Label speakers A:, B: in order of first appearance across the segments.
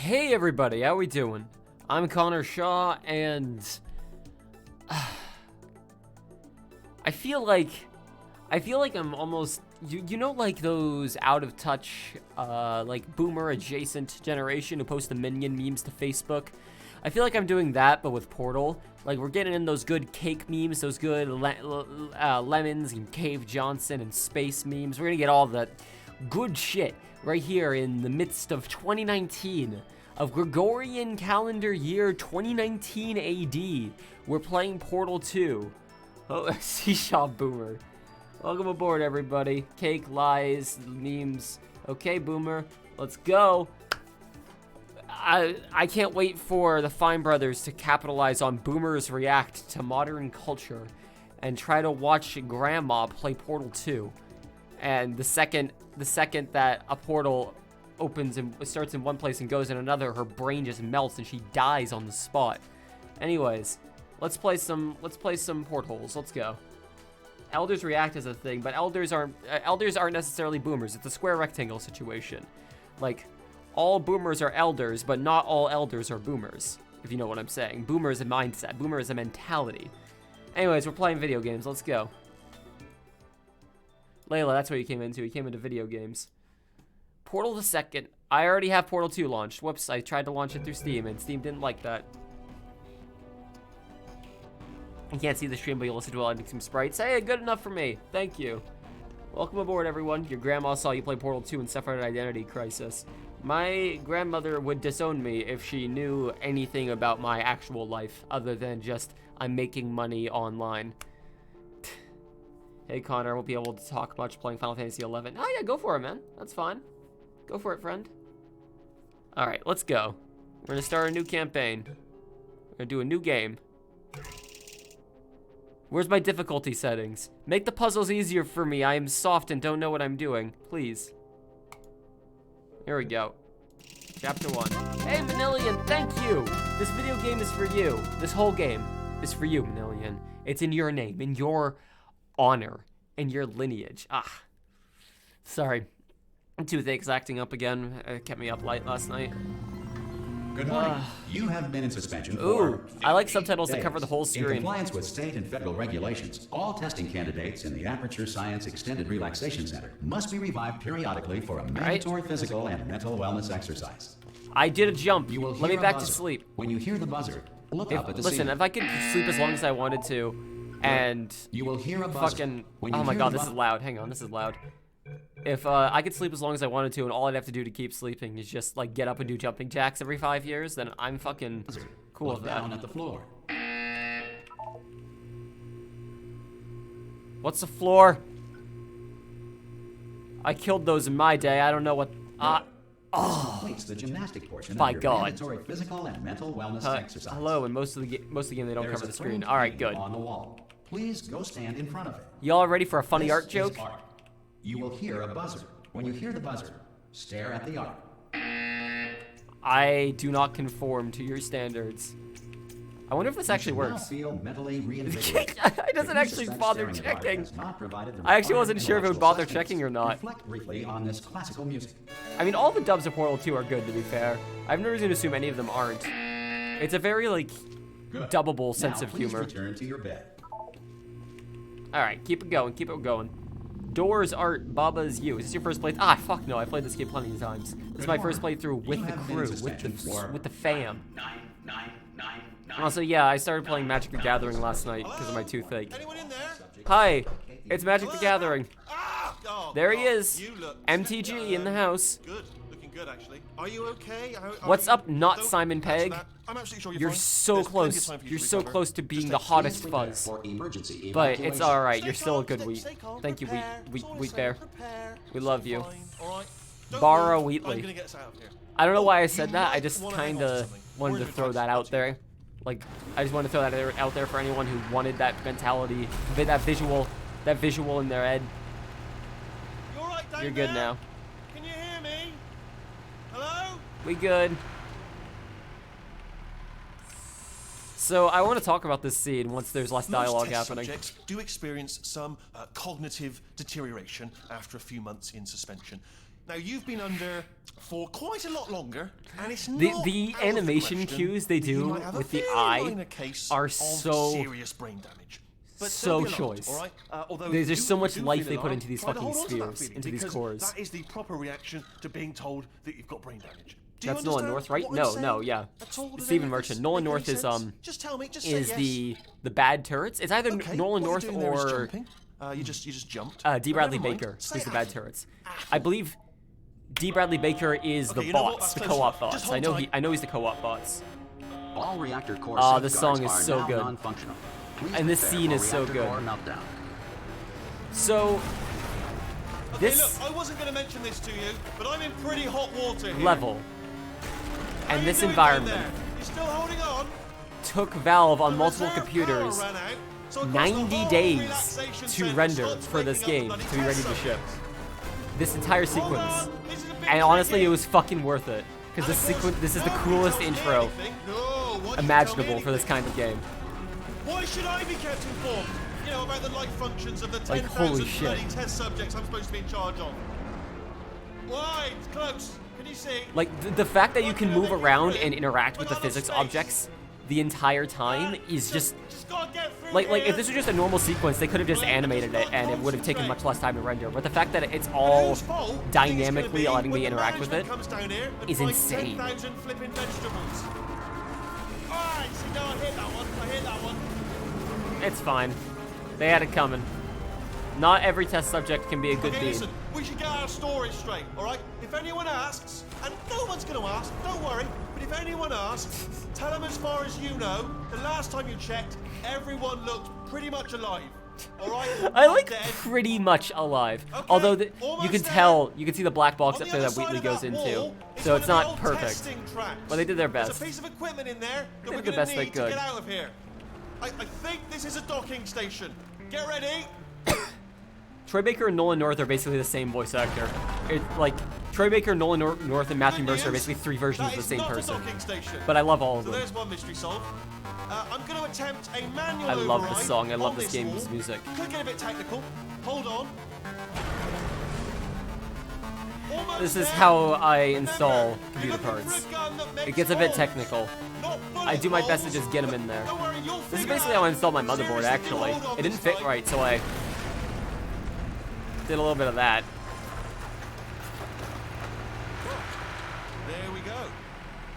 A: Hey everybody, how we doing? I'm Connor Shaw, and I feel like I'm almost you know, like those out of touch like boomer adjacent generation who post the minion memes to Facebook. I feel like I'm doing that, but with Portal. Like, we're getting in those good cake memes, those good lemons and Cave Johnson and space memes. We're gonna get all the good shit right here in the midst of 2019, of Gregorian calendar year 2019 AD. We're playing Portal 2. Oh, Seashaw Boomer. Welcome aboard, everybody. Cake, lies, memes. Okay, Boomer, let's go. I can't wait for the Fine Brothers to capitalize on Boomers react to modern culture and try to watch Grandma play Portal 2. And the second that a portal opens and starts in one place and goes in another, her brain just melts and she dies on the spot. Anyways, let's play some portholes. Let's go. Elders react as a thing, but elders aren't necessarily boomers. It's a square rectangle situation. Like, all boomers are elders, but not all elders are boomers, if you know what I'm saying. Boomer is a mindset. Boomer is a mentality. Anyways, we're playing video games. Let's go. Layla, that's what you came into. You came into video games. Portal the second. I already have Portal 2 launched. Whoops, I tried to launch it through Steam, and Steam didn't like that. You can't see the stream, but you'll listen to while I make some sprites. Hey, good enough for me. Thank you. Welcome aboard, everyone. Your grandma saw you play Portal 2 and suffered an identity crisis. My grandmother would disown me if she knew anything about my actual life, other than just, I'm making money online. Hey, Connor, I won't be able to talk much playing Final Fantasy 11. Oh, yeah, go for it, man. That's fine. Go for it, friend. All right, let's go. We're going to start a new campaign. We're going to do a new game. Where's my difficulty settings? Make the puzzles easier for me. I am soft and don't know what I'm doing. Please. Here we go. Chapter 1. Hey, Manilian, thank you! This video game is for you. This whole game is for you, Manilian. It's in your name, in your honor, in your lineage. Ah. Sorry. Toothache's acting up again. It kept me up late last night.
B: Good morning. You have been in suspension
A: Ooh, I like subtitles that cover the whole screen.
B: In compliance with state and federal regulations, all testing candidates in the Aperture Science Extended Relaxation Center must be revived periodically for a mandatory physical and mental wellness exercise.
A: I did a jump. Let me back to sleep.
B: When you hear the buzzer, look up at the
A: Listen,
B: ceiling.
A: if I could sleep as long as I wanted to, and
B: you will hear a buzzer.
A: fucking... Oh my god, this is loud. Hang on, this is loud. If I could sleep as long as I wanted to, and all I'd have to do to keep sleeping is just like get up and do jumping jacks every 5 years, then I'm fucking cool with that.
B: Down at the floor.
A: What's the floor? I killed those in my day. I don't know what. Oh,
B: Completes the gymnastic portion
A: by
B: of your
A: God.
B: mandatory physical and mental wellness exercise.
A: Hello, and most of the game they don't
B: There's
A: cover
B: a
A: the screen.
B: framed
A: All right,
B: painting
A: good.
B: on the wall. Please go stand in front of it.
A: Y'all ready for a funny
B: This
A: art
B: is
A: joke?
B: art. You will hear a buzzer. When you hear the buzzer, stare at the art.
A: I do not conform to your standards. I wonder if this actually
B: You should now
A: works.
B: feel mentally reinvigorated.
A: It doesn't
B: If you
A: actually
B: suspect
A: bother
B: staring at art
A: checking.
B: has not provided the
A: I actually wasn't
B: required
A: sure if it would
B: intellectual
A: bother
B: sustenance,
A: checking or not.
B: Reflect briefly on this classical music.
A: I mean, all the dubs of Portal 2 are good, to be fair. I have no reason to assume any of them aren't. It's a very, like,
B: Good.
A: dubbable sense
B: Now,
A: of
B: please
A: humor.
B: return to your bed.
A: Alright, keep it going, keep it going. Doors, art, Baba's you. Is this your first playthrough? Ah, fuck no, I played this game plenty of times. This is my first playthrough with the crew, with the fam. Also, yeah, I started playing Magic the Gathering last night because of my toothache.
C: Anyone in there?
A: Hi, it's Magic the Gathering.
C: Ah! Oh,
A: There he
C: God,
A: is.
C: you look
A: MTG in the house.
C: good. Looking good, actually. Are you okay?
A: What's up, not
C: Don't
A: Simon
C: touch
A: Pegg?
C: that. I'm absolutely sure you're
A: You're
C: fine.
A: so
C: There's plenty of
A: close.
C: time for you
A: You're
C: to
A: so
C: recover.
A: close to being
C: Just
A: the
C: take-
A: hottest
B: Prepare
A: fuzz.
B: for emergency
A: But it's
B: evacuation.
A: alright,
C: Stay
A: you're still a
C: calm,
A: good
C: stay-
A: wheat.
C: stay calm,
A: Thank you,
C: prepare.
A: wheat
C: That's all I
A: wheat
C: say,
A: bear.
C: prepare.
A: We
C: It's
A: love
C: all
A: you.
C: fine, all right? Don't
A: Bara
C: worry,
A: Wheatley.
C: I'm gonna get us out of here.
A: I don't know why I
C: Oh,
A: said
C: you
A: that. I
C: might
A: just
C: wanna hang on
A: kind
C: to
A: of
C: something.
A: wanted
C: We're
A: to
C: in
A: throw that out there. Like, I just want to throw that out there for anyone who wanted that mentality, that visual in their head.
C: You all right down
A: You're good
C: there?
A: now.
C: Can you hear me? Hello?
A: We good. So I want to talk about this scene once there's less dialogue
C: Most test
A: happening.
C: subjects do experience some cognitive deterioration after a few months in suspension. Now, you've been under for quite a lot longer, and it's
A: The
C: not out
A: animation
C: of the question
A: cues they
C: that you
A: do
C: might have a
A: with the
C: very
A: eye
C: minor case
A: are
C: of
A: so-
C: serious brain damage. But
A: so
C: don't be alarmed,
A: choice.
C: all right? Although
A: There's
C: if
A: just
C: you
A: so much
C: do
A: life
C: feel
A: they put
C: alarmed,
A: into these
C: try to
A: fucking
C: hold on to that
A: spheres,
C: feeling,
A: into these
C: because
A: cores.
C: that is the proper reaction to being told that you've got brain damage. Do you
A: That's Nolan
C: understand
A: North, right?
C: what I'm
A: No,
C: saying
A: yeah.
C: at all? Does
A: Stephen
C: any of
A: Merchant.
C: this
A: Nolan
C: make
A: North
C: any
A: is
C: sense? Just tell me, just say
A: is
C: yes.
A: the bad turrets. It's either
C: Okay,
A: Nolan
C: what
A: North
C: you're doing there is
A: or
C: jumping. You just jumped.
A: D.
C: But
A: Bradley
C: never mind.
A: Baker,
C: Say
A: who's the bad
C: apple.
A: turrets. I believe D. Bradley Baker is
C: Okay,
A: the
C: you know what?
A: bots, the
C: That's close
A: co-op
C: enough. Just
A: bots. I
C: hold tight.
A: know he's the co-op bots.
B: All reactor core
A: Ah, this
B: safeguards
A: song is
B: are
A: so
B: now
A: good.
B: non-functional. Please
A: And this
B: prepare
A: scene
B: for
A: is so
B: reactor
A: good.
B: core meltdown.
A: So
C: Okay,
A: this
C: look, I wasn't going to mention this to you, but I'm in pretty hot water here.
A: level
C: How
A: and
C: you
A: this
C: doing
A: environment
C: down there? You still holding on?
A: took Valve on
C: The
A: multiple
C: reserve
A: computers
C: power ran out, so across the
A: 90
C: whole
A: days
C: relaxation
A: to
C: centre
A: render
C: stopped
A: for this
C: breaking
A: game
C: up the
A: to be ready to
C: bloody
A: ship.
C: test
A: This entire
C: subjects. Hold
A: sequence.
C: on, this is a bit
A: And honestly,
C: tricky.
A: it was fucking worth it. Because
C: And
A: this
C: of course,
A: sequence, this is the
C: nobody
A: coolest
C: tells me
A: intro
C: anything. No, why should you
A: imaginable
C: tell me
A: for this
C: anything?
A: kind of game.
C: Why should I be kept informed? You know, about the life functions of the
A: Like,
C: 10,000
A: holy shit.
C: bloody test subjects I'm supposed to be in charge of. Why? It's close. Can you see?
A: Like, the fact that you can move around and interact with the
C: But out of
A: physics
C: space.
A: objects the entire time is just...
C: gotta get through
A: Like,
C: here.
A: if this was just a normal sequence, they could have just animated it and it would have taken much less time to render. But the fact that it's all
C: Whose fault do you think it's
A: dynamically
C: gonna be
A: letting me
C: when the
A: interact with it
C: management comes down here and
A: is
C: finds
A: insane.
C: 10,000 flipping vegetables. Alright, see, no, I hit that one. I hit that one.
A: It's fine. They had it coming. Not every test subject can be a good
C: Okay,
A: bean.
C: listen, we should get our story straight, alright? If anyone asks, and no one's gonna ask, don't worry, but if anyone asks, tell them as far as you know, the last time you checked, everyone looked pretty much alive. Alright?
A: I
C: Not
A: like
C: dead.
A: pretty much alive.
C: Okay,
A: Although you
C: almost
A: can
C: there.
A: tell, you can see the black box
C: On
A: up
C: the
A: there
C: other
A: that
C: side
A: Wheatley
C: of
A: goes
C: that
A: into.
C: wall is
A: So
C: one
A: it's
C: of the
A: not
C: old
A: perfect.
C: testing tracks.
A: But they did their
C: There's
A: best.
C: a piece of equipment in there that
A: They
C: we're
A: did the
C: gonna
A: best they
C: need to
A: could.
C: get out of here. I think this is a docking station. Get ready.
A: Troy Baker and Nolan North are basically the same voice actor. Like, Troy Baker, Nolan North, and Matthew
C: Good
A: Mercer are
C: news,
A: basically three versions
C: that
A: of the
C: is
A: same
C: not
A: person.
C: A docking station.
A: But I love all of
C: So
A: them.
C: there's one mystery solved. I'm going to attempt a manual
A: I love this
C: override
A: song. I love
C: on
A: this game's
C: wall.
A: music.
C: Could get a bit technical. Hold on. Almost
A: This is
C: there.
A: how I install
C: Remember,
A: computer
C: you're looking
A: parts.
C: for a gun that makes
A: It gets a bit
C: holes,
A: technical.
C: not bullet
A: I do my best to
C: holes.
A: just get 'em in there.
C: Don't worry, you'll
A: This is
C: figure
A: basically
C: it
A: how I
C: out.
A: installed my motherboard,
C: Seriously,
A: actually.
C: hold on
A: It didn't
C: this
A: fit
C: time.
A: right, so I did a little bit of that.
C: There we go.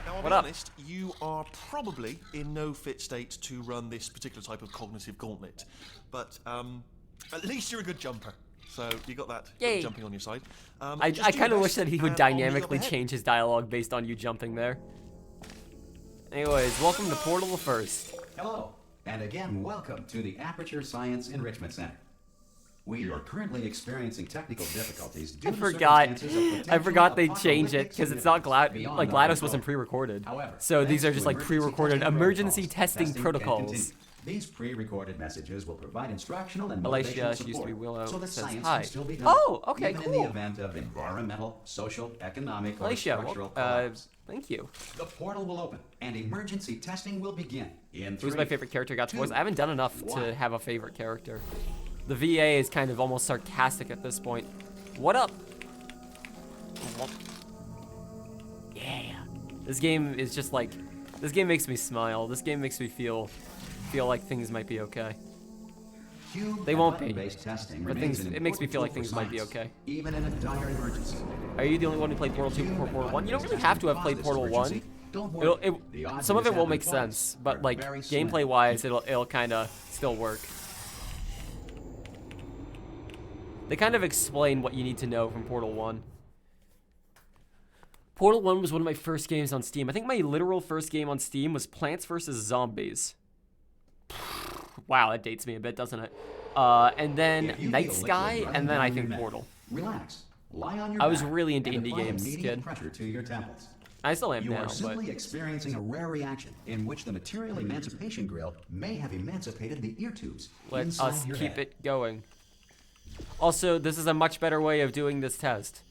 C: Now, I'll
A: What
C: be
A: up?
C: honest, you are probably in no fit state to run this particular type of cognitive gauntlet. But at least you're a good jumper. So you got that
A: Yay.
C: jumping on your side.
A: I
C: Just do your
A: kind of wish
C: best
A: that he would
C: and I'll meet you up
A: dynamically
C: ahead.
A: change his dialogue based on you jumping there. Anyways, welcome to Portal the First.
B: Hello, and again, welcome to the Aperture Science Enrichment Center. We are currently experiencing technical difficulties due
A: I
B: to
A: forgot.
B: circumstances of
A: I
B: potential
A: forgot they changed it
B: apocalyptic
A: because it's not
B: significance beyond our
A: GLaDOS
B: control.
A: wasn't pre-recorded.
B: However,
A: So these
B: thanks
A: are
B: to
A: just like
B: emergency
A: pre-recorded
B: testing
A: emergency
B: protocols,
A: testing
B: can
A: protocols.
B: continue. These pre-recorded messages will provide instructional and
A: Alicia,
B: motivational
A: she used to be
B: support,
A: Willow,
B: so that
A: says
B: science
A: hi.
B: can still be done,
A: Oh, okay,
B: even in
A: cool.
B: the event of environmental, social, economic, or
A: Alicia,
B: structural collapse.
A: thank you.
B: The portal will open, and emergency testing will begin in
A: Who's
B: 3,
A: my favorite character got to voice?
B: 2,
A: I haven't done enough
B: 1.
A: to have a favorite character. The VA is kind of almost sarcastic at this point. What up? Yeah. This game is just like, this game makes me smile. This game makes me feel like things might be okay.
B: Cube
A: They
B: and
A: won't be,
B: button-based testing
A: but
B: remains
A: things-
B: an
A: it makes me
B: important
A: feel like
B: tool for
A: things might be
B: science,
A: okay.
B: even in a dire emergency.
A: Are you the only one who played Portal 2 before Portal 1? You don't really have to have played Portal 1.
B: Don't worry. The
A: Some of
B: odds
A: it won't
B: have
A: make
B: been
A: sense,
B: twice.
A: but
B: They're
A: like
B: very slim.
A: gameplay-wise, it'll kind of still work. They kind of explain what you need to know from Portal 1. Portal 1 was one of my first games on Steam. I think my literal first game on Steam was Plants vs. Zombies. Wow, that dates me a bit, doesn't it? And then
B: If you
A: Night
B: feel
A: Sky,
B: liquid running
A: and then I
B: down your
A: think
B: neck,
A: Portal.
B: Relax. Lie on your
A: I was
B: back
A: really into
B: and
A: indie
B: apply
A: games,
B: immediate
A: kid.
B: pressure to your temples.
A: I still am
B: You
A: now,
B: are
A: but
B: simply experiencing a rare reaction in which the material emancipation grill may have emancipated the ear tubes
A: let
B: inside
A: us
B: your
A: keep
B: head.
A: it going. Also, this is a much better way of doing this test.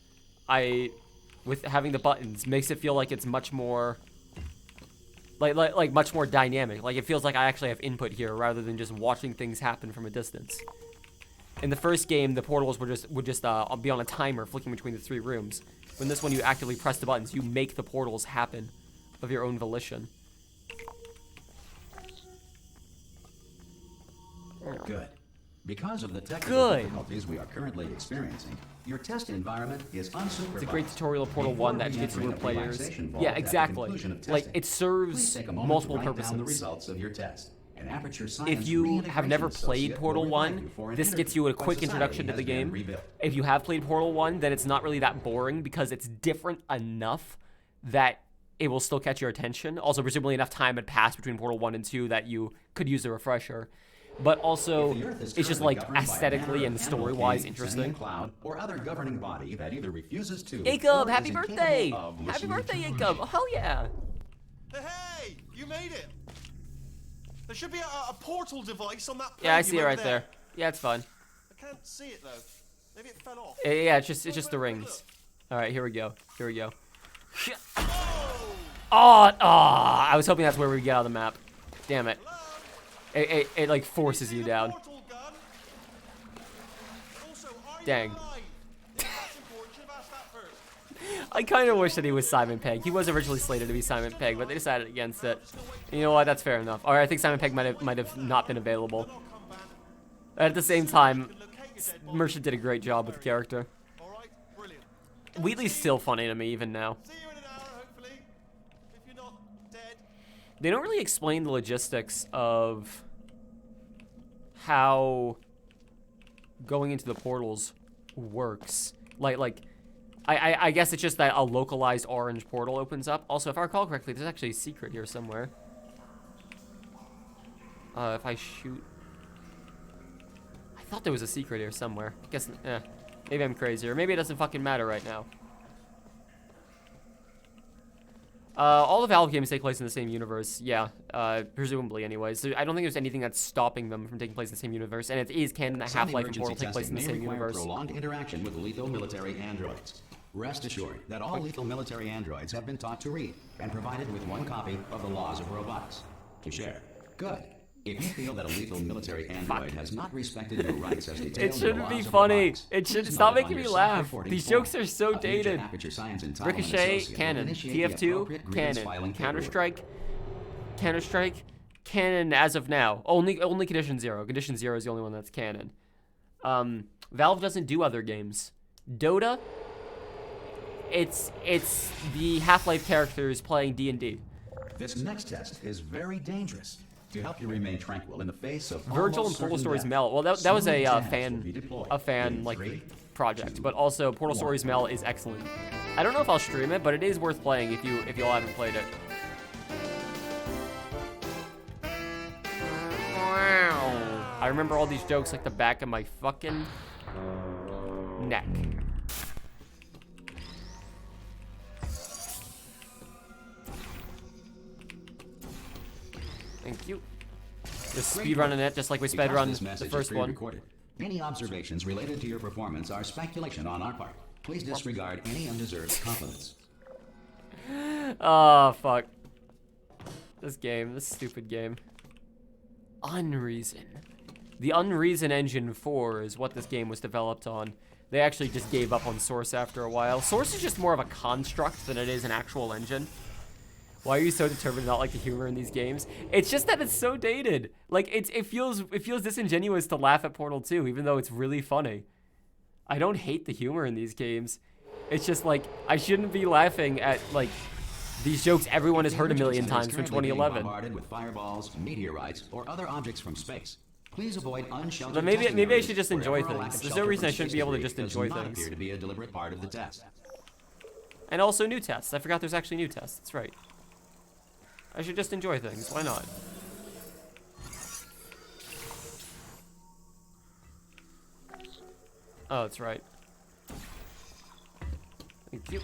A: With having the buttons, makes it feel like it's much more, like much more dynamic. Like it feels like I actually have input here rather than just watching things happen from a distance. In the first game, the portals would just be on a timer, flicking between the 3 rooms. But in this one, you actively press the buttons. You make the portals happen of your own volition.
B: Good. Because of the technical
A: Good.
B: difficulties we are currently experiencing, your test environment is unsupervised.
A: It's a great tutorial of Portal 1 that gets newer players.
B: vault
A: Yeah,
B: at the
A: exactly.
B: conclusion of
A: Like,
B: testing,
A: it
B: please
A: serves
B: take a moment
A: multiple
B: to write down the
A: purposes.
B: results of your test. An Aperture Science
A: If you have
B: reintegration
A: never played
B: associate
A: Portal
B: will remind
A: 1,
B: you for an
A: this gets you a
B: interview when
A: quick
B: society
A: introduction to
B: has
A: the
B: been
A: game.
B: rebuilt.
A: If you have played Portal 1, then it's not really that boring because it's different enough that it will still catch your attention. Also, presumably enough time had passed between Portal 1 and 2 that you could use a refresher. But also,
B: If the Earth is
A: it's just
B: currently
A: like
B: governed by a
A: aesthetically
B: manner
A: and
B: of
A: story-wise
B: animal
A: interesting.
B: sentient cloud or other governing body that either refuses to
A: Jacob,
B: or
A: happy
B: is incapable
A: birthday!
B: of
A: Happy
B: listening
A: birthday,
B: to
A: Jacob! Oh, hell yeah!
C: Hey, you made it. There should be a portal device on that.
A: Yeah, I
C: podium
A: see it
C: over
A: right there. Yeah, it's fine.
C: I can't see it though. Maybe it fell off.
A: Yeah, it's just the rings. All right, here we go. Here we go.
C: Oh!
A: Oh, I was hoping that's where we get out of the map. Damn it.
C: Hello?
A: It like forces you down.
C: Portal gun? Also, are you
A: Dang.
C: alive? If that's important, should have asked that first.
A: I kind of wish that he was Simon Pegg. He was originally slated to be Simon Pegg, but they decided against it. You know what? That's fair enough. All right, I think Simon Pegg might have not been available.
C: Not come back.
A: At the same time,
C: Locate your dead body.
A: Merchant did a great job with the character.
C: All right, brilliant.
A: Wheatley's still funny to me even now.
C: See you in an hour, hopefully. If you're not dead.
A: They don't really explain the logistics of how going into the portals works. I guess it's just that a localized orange portal opens up. Also, if I recall correctly, there's actually a secret here somewhere. If I shoot... I thought there was a secret here somewhere. I guess, maybe I'm crazy, or maybe it doesn't fucking matter right now. All the Valve games take place in the same universe, yeah, presumably anyways. So I don't think there's anything that's stopping them from taking place in the same universe, and it is canon that
B: Some
A: Half-Life and
B: emergency
A: Portal take place in the
B: testing
A: same
B: may require
A: universe.
B: prolonged interaction with lethal military androids. Rest assured that all lethal military androids have been taught to read and provided with one copy of the laws of robotics to share. Good. If you feel that a lethal military android has not respected your rights as detailed
A: It
B: in the
A: shouldn't
B: laws
A: be
B: of
A: funny.
B: robotics,
A: It should
B: please
A: stop
B: note
A: making
B: on
A: me
B: your
A: laugh.
B: self-reporting
A: These
B: form.
A: jokes are so
B: A major
A: dated.
B: Aperture Science entitlement
A: Ricochet,
B: associate will
A: canon.
B: initiate the
A: TF2,
B: appropriate grievance
A: canon.
B: filing paperwork.
A: Counter-Strike, Counter-Strike, canon as of now. Only Condition 0. Condition 0 is the only one that's canon. Valve doesn't do other games. Dota, it's the Half-Life characters playing D&D.
B: This next test is very dangerous. To help you remain tranquil in the face of
A: Virgil and
B: almost
A: Portal
B: certain
A: Stories
B: death,
A: Mel. Well, that was
B: smooth
A: a
B: jabs will be
A: fan
B: deployed.
A: like
B: 3,
A: project,
B: 2,
A: but also Portal Stories Mel is excellent. I don't know if I'll stream it, but it is worth playing if you all haven't played it. I remember all these jokes like the back of my fucking neck. Thank you. Just speedrunning it, just like we
B: Because
A: speedrun
B: this
A: the
B: message is
A: first one.
B: pre-recorded, any observations related to your performance are speculation on our part. Please disregard any undeserved compliments.
A: Oh, fuck. This stupid game. Unreason. The Unreason Engine 4 is what this game was developed on. They actually just gave up on Source after a while. Source is just more of a construct than it is an actual engine. Why are you so determined to not like the humor in these games? It's just that it's so dated. Like, it feels disingenuous to laugh at Portal 2, even though it's really funny. I don't hate the humor in these games. It's just like, I shouldn't be laughing at, like, these jokes everyone has heard a million times from 2011.
B: Bombarded with fireballs, meteorites, or other objects from space. Please avoid unsheltered
A: But maybe
B: testing
A: I
B: areas
A: should just
B: wherever
A: enjoy
B: a lack
A: things.
B: of
A: There's no
B: shelter
A: reason
B: from
A: I shouldn't
B: space
A: be able to
B: debris
A: just
B: does
A: enjoy
B: not
A: things.
B: appear to be a deliberate part of the test.
A: And also new tests. I forgot there's actually new tests. That's right. I should just enjoy things. Why not? Oh, that's right. Thank you.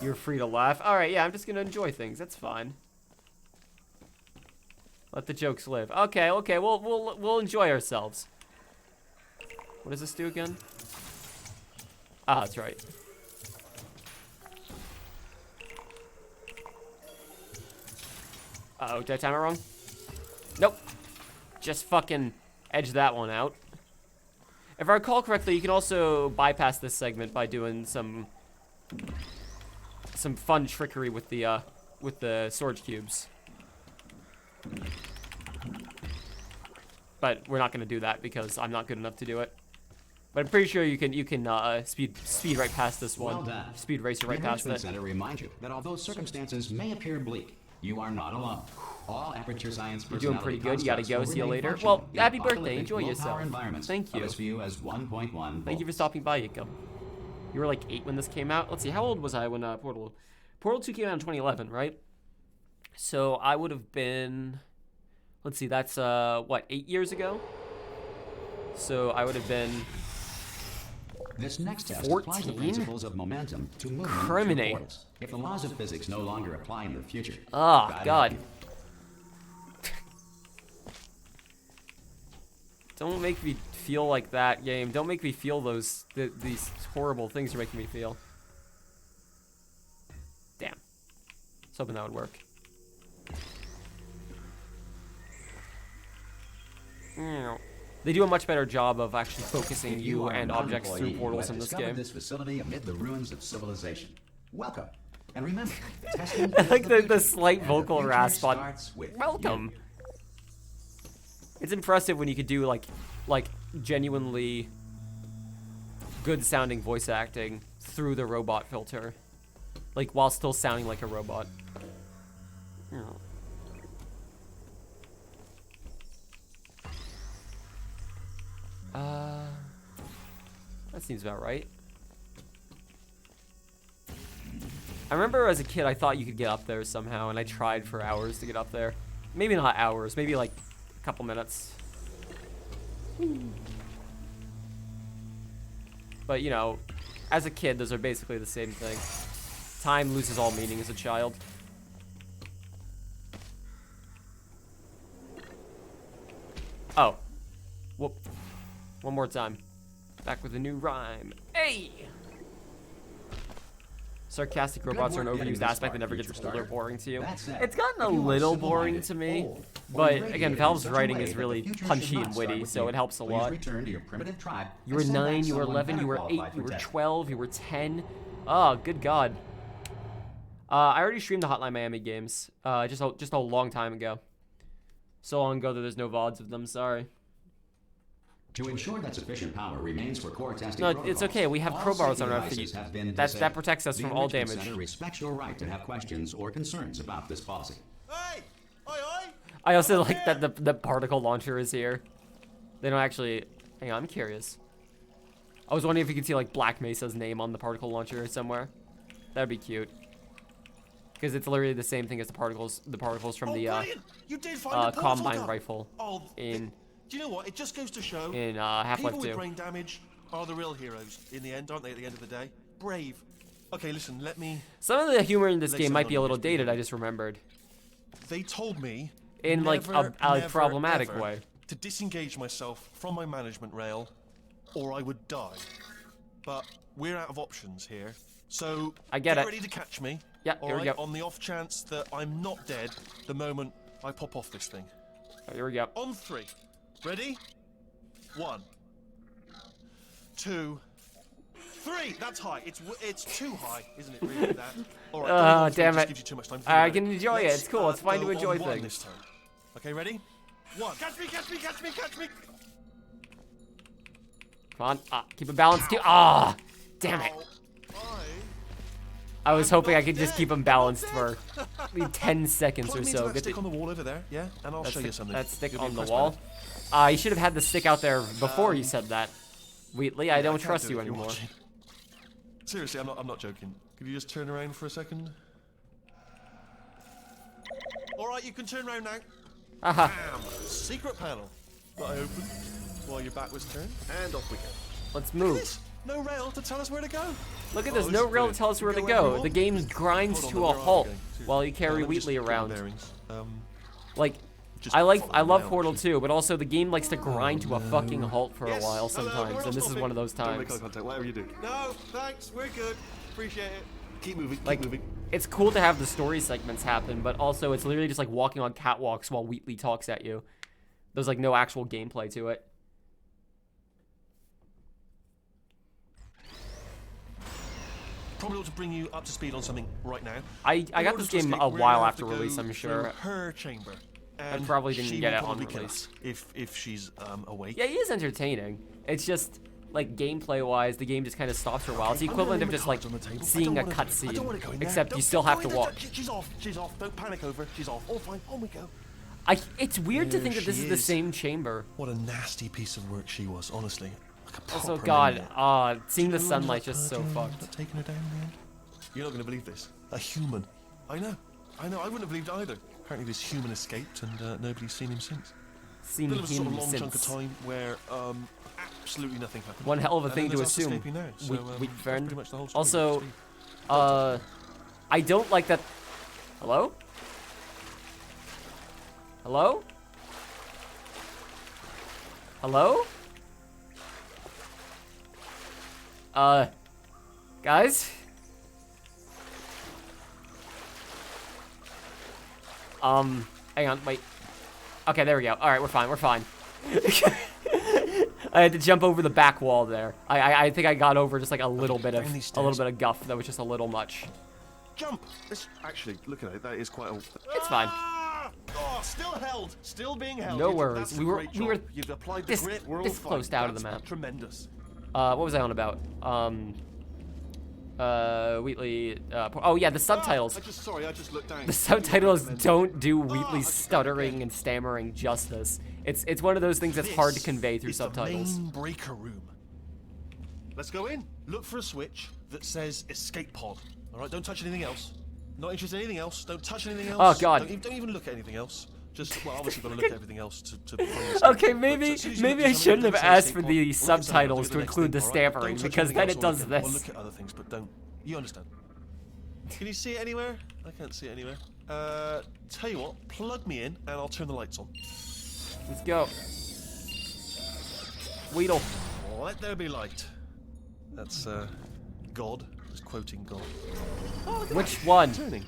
A: You're free to laugh. All right, yeah, I'm just gonna enjoy things. That's fine. Let the jokes live. Okay, we'll enjoy ourselves. What does this do again? Ah, that's right. Uh-oh, did I time it wrong? Nope. Just fucking edge that one out. If I recall correctly, you can also bypass this segment by doing some fun trickery with the storage cubes. But we're not gonna do that because I'm not good enough to do it. But I'm pretty sure you can speed right past this one.
B: Well done.
A: Speed racer right
B: the
A: past
B: Enrichment
A: it.
B: Center reminds you that although circumstances may appear bleak, you are not alone. All Aperture Science
A: You're doing pretty good. You gotta go.
B: constructs
A: See you
B: will
A: later.
B: remain
A: Well,
B: functional in
A: happy birthday.
B: apocalyptic
A: Enjoy
B: low-power
A: yourself.
B: environments
A: Thank
B: of
A: you.
B: as few as 1.1
A: Thank you for
B: volts.
A: stopping by, Yiko. You were like 8 when this came out. Let's see, how old was I when Portal 2 came out in 2011, right? So I would have been, let's see, that's what, 8 years ago? So I would have been
B: This next test
A: 14?
B: applies the principles of momentum to movement through
A: Criminate.
B: portals. If the laws of physics no longer apply in the future,
A: Oh,
B: gotta
A: God.
B: help you.
A: Don't make me feel like that, game. Don't make me feel these horrible things you're making me feel. Damn. I was hoping that would work. They do a much better job of actually focusing
B: If
A: you
B: are
A: and
B: an
A: objects through
B: employee who
A: portals
B: has
A: in this
B: discovered
A: game.
B: this facility amid the ruins of civilization, welcome. And remember, testing
A: I
B: is
A: like the
B: future,
A: slight
B: and the
A: vocal
B: future
A: rasp on
B: starts with
A: welcome.
B: you.
A: It's impressive when you could do like genuinely good sounding voice acting through the robot filter, like while still sounding like a robot. Oh. That seems about right. I remember as a kid I thought you could get up there somehow, and I tried for hours to get up there. Maybe not hours, maybe like a couple minutes. But you know, as a kid, those are basically the same thing. Time loses all meaning as a child. Oh. Whoop. One more time. Back with a new rhyme. Hey! Sarcastic robots are an
B: work getting
A: overused
B: this
A: aspect that
B: far,
A: never gets
B: future
A: old or
B: starter.
A: boring to you.
B: That said,
A: It's gotten a
B: if you are
A: little boring
B: simple-minded,
A: to me,
B: old, or
A: but
B: irradiated
A: again,
B: in
A: Valve's
B: such a
A: writing
B: way
A: is
B: that the
A: really
B: future
A: punchy
B: should not
A: and
B: start
A: witty,
B: with
A: so
B: you,
A: it helps a
B: please
A: lot.
B: return to your primitive tribe
A: You were
B: and send back
A: 9, you were
B: someone
A: 11,
B: better
A: you were 8,
B: qualified
A: you
B: for
A: were
B: testing.
A: 12, you were 10. Oh, good God. I already streamed the Hotline Miami games, just a long time ago. So long ago that there's no VODs of them, sorry.
B: To ensure that sufficient power remains for core testing
A: No, it's
B: protocols,
A: okay, we have
B: all
A: crowbars
B: safety
A: on our
B: devices
A: feet.
B: have been
A: That
B: disabled.
A: protects us
B: The
A: from all
B: Enrichment
A: damage.
B: Center respects your right to have questions or concerns about this policy.
C: Hey! Oi, oi!
A: I also
C: I'm up
A: like
C: here.
A: that the particle launcher is here. They don't actually... Hang on, I'm curious. I was wondering if you could see like Black Mesa's name on the particle launcher somewhere. That'd be cute. Because it's literally the same thing as the particles from
C: Oh,
A: the
C: brilliant! You did find a portal
A: Combine
C: gun.
A: rifle
C: Oh,
A: in
C: do you know what? It just goes to show
A: Half-Life
C: people with
A: 2.
C: brain damage are the real heroes in the end, aren't they? At the end of the day, brave. Okay, listen. Let me.
A: Some of the humor in this
C: Lay
A: game might
C: something
A: be a
C: on
A: little
C: your
A: dated,
C: speaker.
A: I just remembered.
C: They told me
A: In like
C: never,
A: a
C: never,
A: problematic
C: ever
A: way.
C: to disengage myself from my management rail, or I would die. But we're out of options here, so
A: I get it.
C: ready to catch me.
A: Yeah,
C: all
A: here we
C: right,
A: go.
C: on the off chance that I'm not dead the moment I pop off this thing.
A: Oh, here we go.
C: On 3. Ready? 1, 2, 3. That's high. It's too high, isn't it? Really that. All right. going on 3
A: Damn
C: just
A: it.
C: gives you too much time to think
A: I
C: about
A: can
C: it.
A: enjoy it.
C: Let's,
A: It's cool. It's fine to
C: go
A: enjoy
C: on 1
A: things.
C: this time. Okay, ready? 1. Catch me! Catch me! Catch me! Catch me!
A: Come on. Keep it balanced too. Ah, damn it. I was hoping I could just keep them balanced for maybe 10 seconds
C: Plug
A: or
C: me into
A: so.
C: that
A: Good
C: stick
A: to-
C: on the wall over there, yeah? And I'll show you something.
A: That stick
C: You'll be
A: on the
C: impressed
A: wall.
C: by it.
A: You should have had the stick out there before you said that. Wheatley, I don't
C: can't
A: trust
C: do
A: you
C: it if you're
A: anymore.
C: watching. Seriously, I'm not joking. Could you just turn around for a second? All right, you can turn around now.
A: Haha.
C: Bam! Secret panel that I opened while your back was turned, and off we go.
A: Let's
C: Look at
A: move.
C: this. No rail to tell us where to go.
A: Look at
C: Oh,
A: this.
C: this
A: No
C: is
A: rail to
C: brilliant.
A: tell us where to
C: Go
A: go.
C: everyone.
A: The game grinds
C: Hold on,
A: to
C: where
A: a
C: are we
A: halt
C: going? Seriously.
A: while you carry
C: Let me just
A: Wheatley
C: get my
A: around.
C: bearings.
A: Like,
C: Just
A: I
C: follow
A: love
C: me
A: Portal
C: actually.
A: 2, but also the game likes to grind to a fucking halt for a
C: Yes.
A: while
C: Hello,
A: sometimes,
C: we're
A: and this is
C: stopping.
A: one of those
C: Don't make eye
A: times.
C: contact, whatever you do. No, thanks. We're good. Appreciate it. Keep moving. Keep
A: Like,
C: moving.
A: it's cool to have the story segments happen, but also it's literally just like walking on catwalks while Wheatley talks at you. There's like no actual gameplay to it.
C: probably ought to bring you up to speed on something right now.
A: I
C: In
A: got
C: order
A: this
C: to
A: game
C: escape,
A: a
C: we're
A: while
C: gonna have
A: after
C: to go
A: release, I'm
C: through
A: sure.
C: her chamber. And
A: probably didn't
C: she
A: get
C: will
A: it on
C: probably kill
A: release.
C: us if she's awake.
A: Yeah, he is entertaining. It's just, like, gameplay-wise, the game just kind of stops for a while. It's the
C: I'm gonna
A: equivalent
C: leave
A: of
C: my
A: just, like,
C: cards on the table.
A: seeing a
C: I don't wanna go in
A: cutscene,
C: there.
A: except you
C: Don't-
A: still
C: don't
A: have to
C: go in
A: walk.
C: there. She's off. She's off. Don't panic over. She's off. All fine. On we go.
A: It's weird to
C: There
A: think that this
C: she
A: is the
C: is.
A: same chamber.
C: What a nasty piece of work she was, honestly. Like a
A: Also,
C: proper
A: God,
C: maniac.
A: seeing the
C: Who ended
A: sunlight
C: up,
A: just so
C: do you know,
A: fucked.
C: ended up taking her down in the end? You're not going to believe this. A human. I know. I wouldn't have believed either. Apparently this human escaped and nobody's seen him since.
A: Seen
C: There was a sort of
A: him
C: long chunk of
A: since.
C: time where absolutely nothing happened.
A: One hell of a
C: And
A: thing
C: then
A: to
C: there's us
A: assume.
C: escaping now, so,
A: Weak
C: that's
A: friend.
C: pretty much the whole story.
A: Also,
C: Speed.
A: I don't like that. Hello? Hello? Hello? Guys? Hang on, wait. Okay, there we go. Alright, we're fine. I had to jump over the back wall there. I think I got over just like a little bit of guff that was just a little much.
C: Jump! Actually, look at it. That is quite a...
A: It's fine.
C: Oh, still held. Still being held.
A: No
C: You've-
A: worries.
C: that's a
A: We were-
C: great
A: we were
C: job. You've applied the
A: this-
C: grit. We're all
A: this
C: fine.
A: close to out of the
C: That's
A: map.
C: Tremendous.
A: What was I on about? Wheatley, oh yeah, the subtitles.
C: I just looked down.
A: The subtitles don't do Wheatley's stuttering and stammering justice. It's one of those things that's hard to convey through
C: This is
A: subtitles.
C: the main breaker room. Let's go in. Look for a switch that says escape pod. All right, don't touch anything else. Not interested in anything else. Don't touch anything else.
A: Oh, God.
C: Don't even look at anything else. Just, well, obviously, gotta look at everything else to find escape.
A: Okay,
C: But
A: maybe
C: as soon as you look
A: maybe
C: at
A: I
C: something
A: shouldn't
C: that
A: have
C: says
A: asked
C: escape
A: for
C: pod,
A: the
C: look at something,
A: subtitles
C: do
A: to
C: the next
A: include the
C: thing, all right?
A: stammering,
C: Don't touch
A: because
C: anything
A: then
C: else
A: it
C: or
A: does
C: look at- or
A: this.
C: look at other things, but don't. You understand? Can you see it anywhere? I can't see it anywhere. Tell you what, plug me in and I'll turn the lights on.
A: Let's go. Weedle.
C: Let there be light. That's God. Just quoting God. Oh, look at
A: Which
C: that.
A: one?
C: Turning.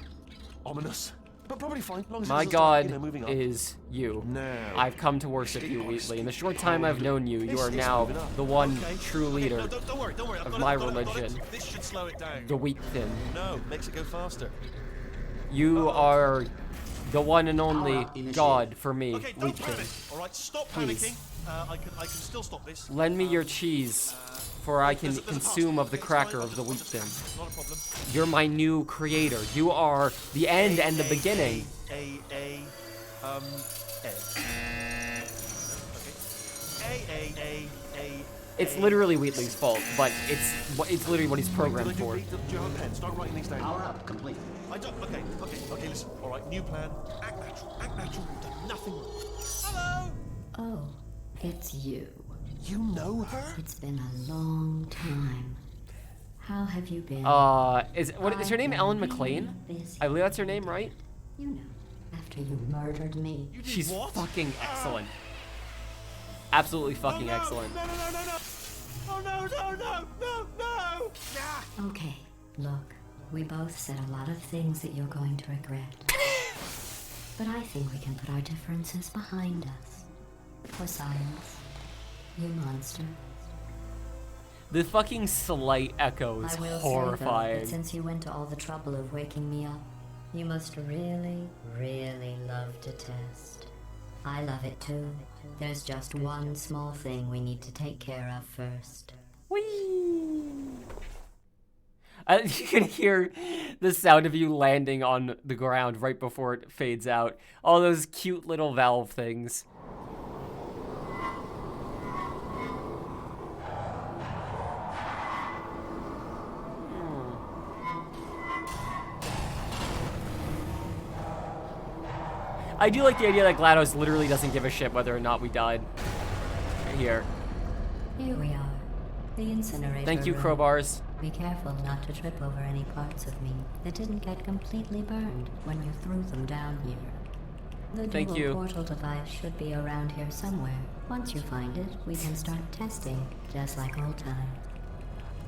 C: Ominous. But probably fine. Long as it
A: My
C: doesn't start,
A: God
C: moving up.
A: is you.
C: Now.
A: I've come to worship you, Wheatley. In the short time I've known you, you are now the one true leader
C: No, don't worry. I've
A: of
C: got
A: my
C: it, I've got it.
A: religion.
C: This should slow it down.
A: the weak thing.
C: No, makes it go faster.
A: You are the one and only
B: Power up, initiate.
A: God for me,
C: Okay,
A: weak
C: don't
A: thing.
C: panic. All right, stop
A: Please.
C: panicking. I can still stop this.
A: Lend me your cheese, for I can
C: There's a
A: pass. Of the
C: It's
A: cracker
C: fine,
A: of the
C: I'll
A: weak
C: just
A: thing.
C: pass. Not a problem.
A: You're my new creator. You are the end and the beginning.
C: A. Okay. A.
A: It's literally Wheatley's fault, but it's literally what he's programmed for.
C: Do you have a pen? Start writing these down.
B: Power up complete.
C: I don't. Okay. Listen. All right. New plan. Act natural. You've done nothing wrong. Hello.
D: Oh, it's you.
C: You know her?
D: It's been a long time. How have you been?
A: Is her name
D: I've
A: Ellen
D: been
A: McLean?
D: busy.
A: I believe that's her name, right?
D: You know, after you murdered me.
C: You did
A: She's
C: what?
A: fucking excellent. Absolutely fucking
C: no,
A: excellent.
C: No. Oh no. Yeah.
D: Okay, look, we both said a lot of things that you're going to regret. But I think we can put our differences behind us. For science, you monster.
A: The fucking slight echo is
D: I will say, though,
A: horrifying.
D: that since you went to all the trouble of waking me up, you must really, really love to test. I love it too. There's just one small thing we need to take care of first.
A: Whee! You can hear the sound of you landing on the ground right before it fades out. All those cute little valve things. I do like the idea that GLaDOS literally doesn't give a shit whether or not we died. Here.
D: Here we are. The incinerator
A: Thank you,
D: room.
A: crowbars.
D: Be careful not to trip over any parts of me that didn't get completely burned when you threw them down here. The
A: Thank
D: dual
A: you.
D: portal device should be around here somewhere. Once you find it, we can start testing, just like old times.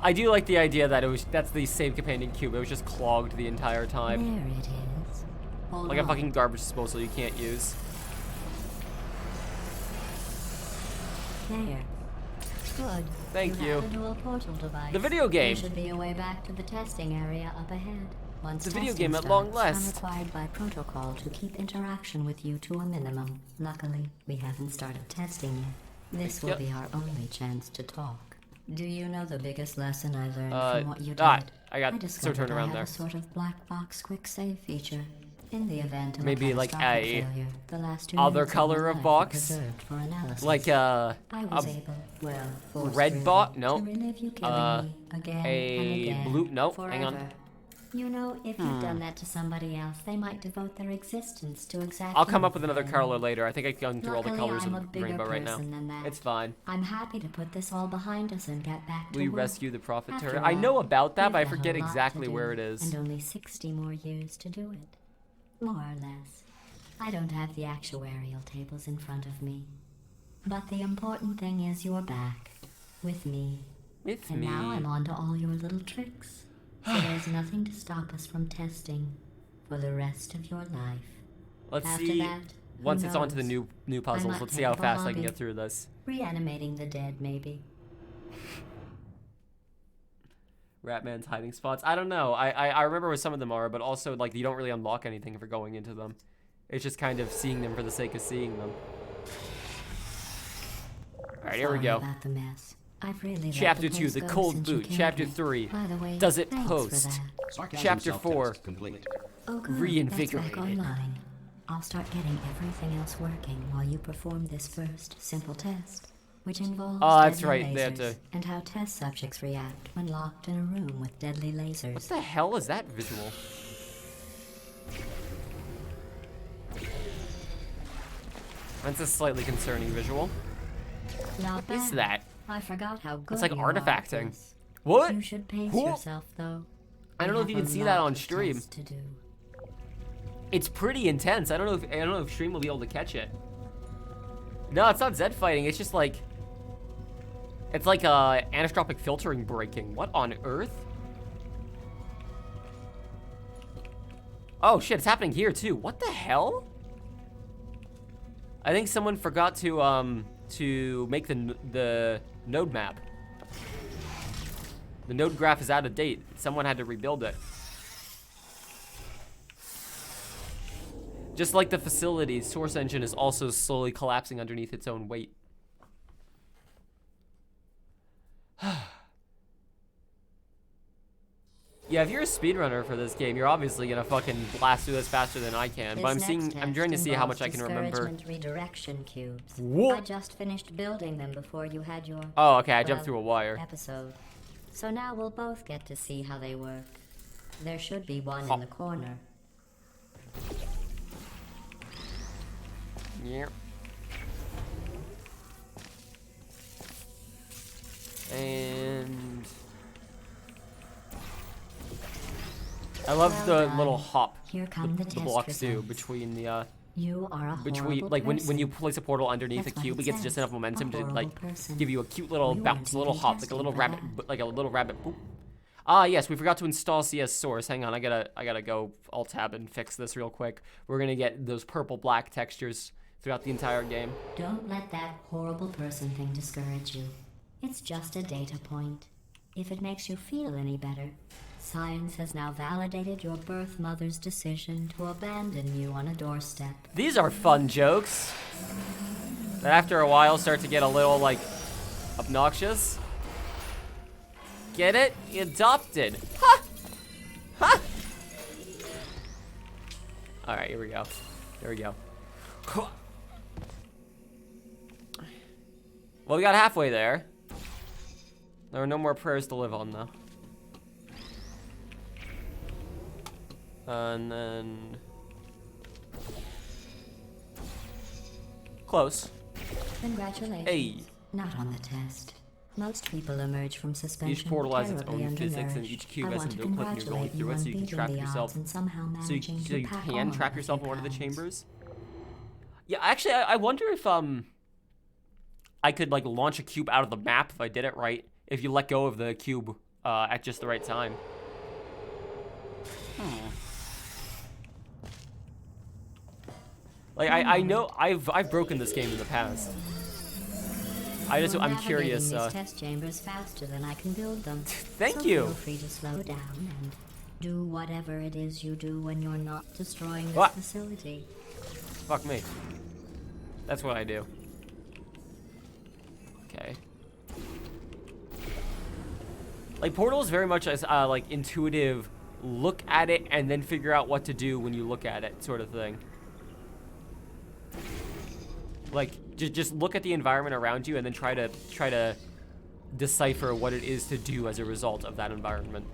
A: I do like the idea that that's the same companion cube. It was just clogged the entire time.
D: There it is. Hold
A: Like a
D: on.
A: fucking garbage disposal you can't use.
D: There. Good.
A: Thank
D: You
A: you.
D: have a dual portal device.
A: The video game.
D: There should be a way back to the testing area up ahead. Once
A: The video
D: testing
A: game at long
D: starts, I'm
A: last.
D: required by protocol to keep interaction with you to a minimum. Luckily, we haven't started testing yet. This will
A: Yep.
D: be our only chance to talk. Do you know the biggest lesson I learned from what you did?
A: I got so
D: discovered
A: turned around
D: I have
A: there.
D: a sort of black box quick save feature. In the event of
A: Maybe
D: a
A: like
D: catastrophic
A: a
D: failure, the last 2
A: other
D: minutes
A: color
D: my
A: of
D: life
A: box?
D: were preserved for analysis.
A: Like
D: I was
A: a
D: able, well, forced
A: red
D: really,
A: bot? No.
D: to relive you killing me again
A: a
D: and again,
A: blue- no, hang on.
D: forever. You know, if you've done that to somebody else, they might devote their existence to exactly.
A: I'll come up with
D: what
A: another
D: they
A: color
D: want.
A: later. I think I can through all the
D: Luckily,
A: colors
D: I'm a
A: of
D: bigger
A: rainbow right now.
D: person than that.
A: It's fine.
D: I'm happy to put this all behind us and get back to
A: Will you
D: work.
A: rescue the prophet
D: After
A: turret? I
D: all,
A: know about that, but I
D: we've got a
A: forget
D: lot to
A: exactly
D: do,
A: where it is.
D: And only 60 more years to do it. More or less. I don't have the actuarial tables in front of me. But the important thing is you're back. With me.
A: It's
D: And
A: me.
D: now I'm on to all your little tricks. So there's nothing to stop us from testing for the rest of your life.
A: Let's
D: After
A: see.
D: that, who
A: Once it's on to the
D: knows?
A: new puzzles,
D: might
A: let's see
D: take
A: how
D: up a
A: fast I can
D: hobby.
A: get through this.
D: Reanimating the dead, maybe.
A: Ratman's hiding spots. I don't know. I remember what some of them are, but also like you don't really unlock anything if you're going into them. It's just kind of seeing them for the sake of seeing them. All right, here we
D: Sorry
A: go.
D: about the mess. I've really let
A: Chapter
D: the
A: 2,
D: place
A: the
D: go
A: cold
D: since you
A: boot.
D: killed
A: Chapter
D: me.
A: 3,
D: By the way,
A: does it
D: thanks
A: post?
D: For that.
B: Sarcasm
A: Chapter
B: self-test
A: 4.
B: complete.
D: Oh, good.
A: Reinvigorated.
D: That's back online. I'll start getting everything else working while you perform this first simple test, which involves
A: Oh, that's
D: deadly
A: right, they have
D: lasers
A: to-
D: and how test subjects react when locked in a room with deadly
A: What
D: lasers.
A: the hell is that visual? That's a slightly concerning visual.
D: Not
A: What is
D: bad.
A: that?
D: I forgot how good
A: It's like
D: you are at
A: artifacting.
D: this.
A: What?
D: You should pace
A: Who-
D: yourself, though.
A: I don't
D: We
A: know if you
D: have
A: can
D: a
A: see that
D: lot
A: on
D: of
A: stream.
D: tests to do.
A: It's pretty intense. I don't know if stream will be able to catch it. No, it's not Zed fighting. It's just like it's like anisotropic filtering breaking. What on earth? Oh shit, it's happening here too. What the hell? I think someone forgot to make the node map. The node graph is out of date. Someone had to rebuild it. Just like the facility, Source Engine is also slowly collapsing underneath its own weight. Yeah, if you're a speedrunner for this game, you're obviously gonna fucking blast through this faster than I can. But
D: This next
A: I'm trying to
D: test
A: see how much
D: involves
A: I can remember.
D: discouragement redirection cubes.
A: Whoa.
D: I just finished building them before you had your
A: Oh, okay, I jumped
D: well,
A: through a wire.
D: episode. So now we'll both get to see how they work. There should be one
A: Oh.
D: in the corner.
A: Yeah. And I love
D: Well
A: the
D: done.
A: little hop,
D: Here come the
A: the
D: test
A: blocks too,
D: results.
A: between the
D: You are a
A: between
D: horrible
A: like when
D: person.
A: you place a portal underneath
D: That's
A: a
D: what
A: cube,
D: it
A: it gets just
D: says.
A: enough momentum
D: A
A: to
D: horrible
A: like
D: person.
A: give you a cute little
D: We
A: bounce, a little
D: weren't
A: hop,
D: even
A: like a little
D: testing
A: rabbit,
D: for that.
A: like a little rabbit. Boop. Ah, yes, we forgot to install CS Source. Hang on, I gotta go Alt Tab and fix this real quick. We're gonna get those purple black textures throughout the entire game.
D: Don't let that horrible person thing discourage you. It's just a data point. If it makes you feel any better, science has now validated your birth mother's decision to abandon you on a doorstep.
A: These are fun jokes that after a while start to get a little like obnoxious. Get it? Adopted. Ha! Ha! Alright, here we go. Here we go. Well, we got halfway there. There are no more prayers to live on, though. And then... Close.
D: Congratulations.
A: Hey.
D: Not on the test. Most people emerge from suspension
A: Each portal has its
D: terribly
A: own physics, and
D: undernourished.
A: each cube
D: I
A: has
D: want
A: some
D: to
A: built clip, and you're going
D: congratulate
A: through it
D: on
A: so you can
D: beating
A: trap
D: the
A: yourself.
D: odds and somehow
A: So
D: managing
A: you
D: to pack
A: can
D: on
A: trap
D: a
A: yourself in
D: few
A: one of the
D: pounds.
A: chambers. Yeah, actually, I wonder if I could like launch a cube out of the map if I did it right. If you let go of the cube at just the right time. Like I know I've broken this game in the past.
D: You're
A: I'm
D: navigating
A: curious.
D: these test chambers faster than I can build them.
A: Thank
D: so
A: you.
D: Feel free to slow down and do whatever it is you do when you're not destroying this
A: What?
D: facility.
A: Fuck me. That's what I do. Okay. Like, Portal is very much as, like, intuitive, look at it and then figure out what to do when you look at it sort of thing. Like, just look at the environment around you and then try to decipher what it is to do as a result of that environment.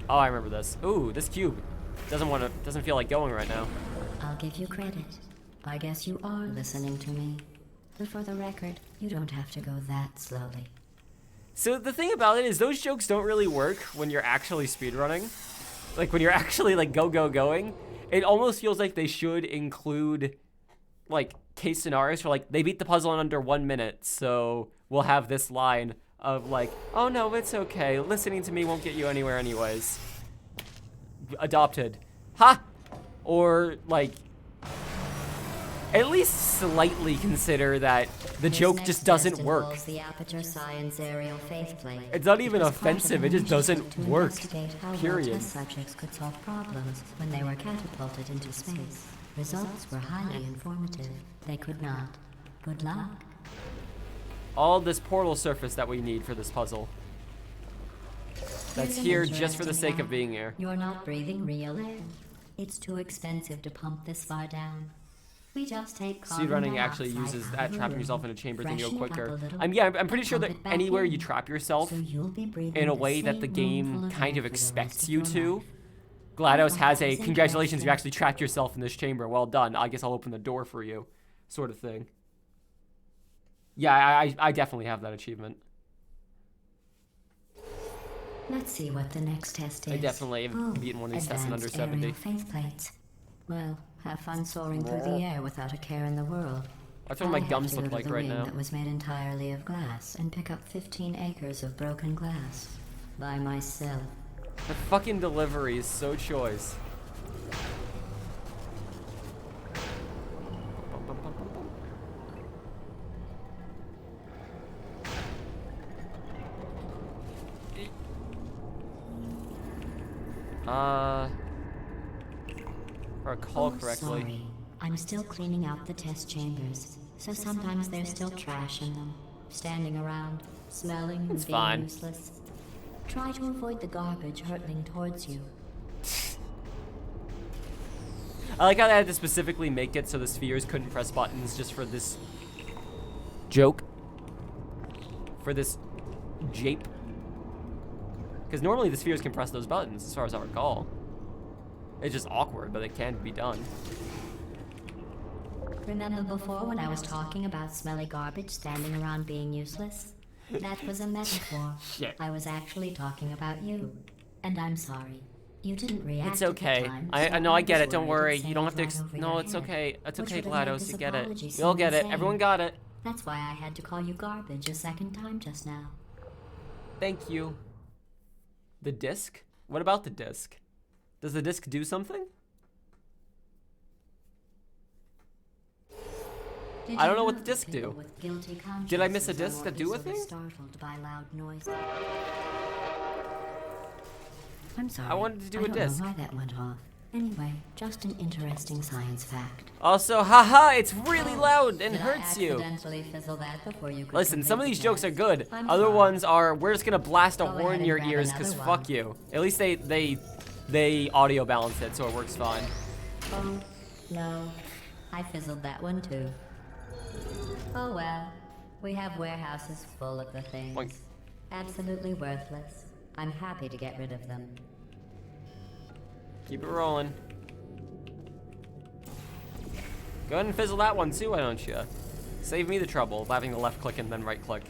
A: Oh, I remember this. Ooh, this cube doesn't feel like going right now.
D: I'll give you credit. I guess you are listening to me. But for the record, you don't have to go that slowly.
A: So the thing about it is those jokes don't really work when you're actually speedrunning. Like when you're actually like going. It almost feels like they should include like case scenarios for like they beat the puzzle in under 1 minute, so we'll have this line of like, oh no, it's okay. Listening to me won't get you anywhere anyways. Adopted. Ha! Or like at least slightly consider that the
D: This
A: joke
D: next
A: just doesn't
D: test
A: work.
D: involves The Aperture Science Aerial Faith Plate.
A: It's not even
D: was part of
A: offensive,
D: an
A: it just
D: initiative
A: doesn't
D: to
A: work.
D: investigate how well
A: Period.
D: test subjects could solve problems when they were catapulted into space. Results were highly informative. They could not. Good luck.
A: All this portal surface that we need for this puzzle. That's
D: Here's an
A: here just for the
D: interesting
A: sake of
D: fact.
A: being here.
D: You're not breathing real air. It's too expensive to pump this far down. We just take carbon
A: Speedrunning actually
D: dioxide
A: uses
D: out
A: that
D: of the
A: trapping
D: room,
A: yourself in a chamber thing to go
D: freshen it up
A: quicker.
D: a little,
A: I'm pretty
D: and
A: sure that
D: pump it back
A: anywhere
D: in.
A: you trap yourself
D: So you'll be breathing
A: in a
D: the
A: way that the
D: same
A: game
D: room full
A: kind
D: air
A: of
D: for the
A: expects
D: rest of
A: you
D: your
A: to.
D: life.
A: GLaDOS has a
D: That's
A: congratulations, you
D: interesting.
A: actually trapped yourself in this chamber. Well done. I guess I'll open the door for you, sort of thing. Yeah, I definitely have that achievement.
D: Let's see what the next test is.
A: I definitely have beaten one of these tests in under
D: advanced
A: 70.
D: aerial faith plates. Well, have fun soaring through the air without a care in the world.
A: That's what my
D: I have
A: gums
D: to go
A: look
D: to
A: like
D: the
A: right
D: wing
A: now.
D: That was made entirely of glass and pick up 15 acres of broken glass by myself.
A: The fucking delivery is so choice. If I recall correctly.
D: Sorry. I'm still cleaning out the test chambers, so sometimes there's still trash in them, standing around, smelling and
A: It's
D: being
A: fine.
D: useless. Try to avoid the garbage hurtling towards you.
A: I like how they had to specifically make it so the spheres couldn't press buttons just for this joke. For this jape. Because normally the spheres can press those buttons, as far as I recall. It's just awkward, but it can be done.
D: Remember before when I was talking about smelly garbage standing around being useless? That was a metaphor.
A: Shit.
D: I was actually talking about you. And I'm sorry. You didn't react
A: It's
D: at the
A: okay.
D: time,
A: I
D: so
A: know, I get
D: was
A: it. Don't
D: worried
A: worry.
D: it'd
A: You don't have to.
D: save right over
A: No,
D: your
A: it's
D: head,
A: okay. It's
D: which
A: okay,
D: would have made
A: GLaDOS.
D: this
A: You get it.
D: apology seem
A: You'll get it.
D: insane.
A: Everyone got it.
D: That's why I had to call you garbage a second time just now.
A: Thank you. The disc? What about the disc? Does the disc do something? I don't know what the disc do. Did I miss a disc that do a thing?
D: Startled by loud noise. I'm sorry.
A: I wanted to do a
D: I don't
A: disc.
D: know why that went off. Anyway, just an interesting science fact.
A: Also, haha, it's really loud and
D: Did
A: hurts
D: I
A: you.
D: accidentally fizzle that before you could
A: Listen, some of
D: complete
A: these
D: the
A: jokes are
D: test?
A: good.
D: I'm
A: Other
D: sorry.
A: ones are, we're just gonna blast a
D: Go
A: horn
D: ahead
A: in
D: and
A: your
D: grab
A: ears because
D: another
A: fuck
D: one.
A: you. At least they audio balance it so it works fine.
D: Oh, no. I fizzled that one too. Oh well. We have warehouses full of the things.
A: Boink.
D: Absolutely worthless. I'm happy to get rid of them.
A: Keep it rolling. Go ahead and fizzle that one too, why don't you? Save me the trouble of having to left click and then right click.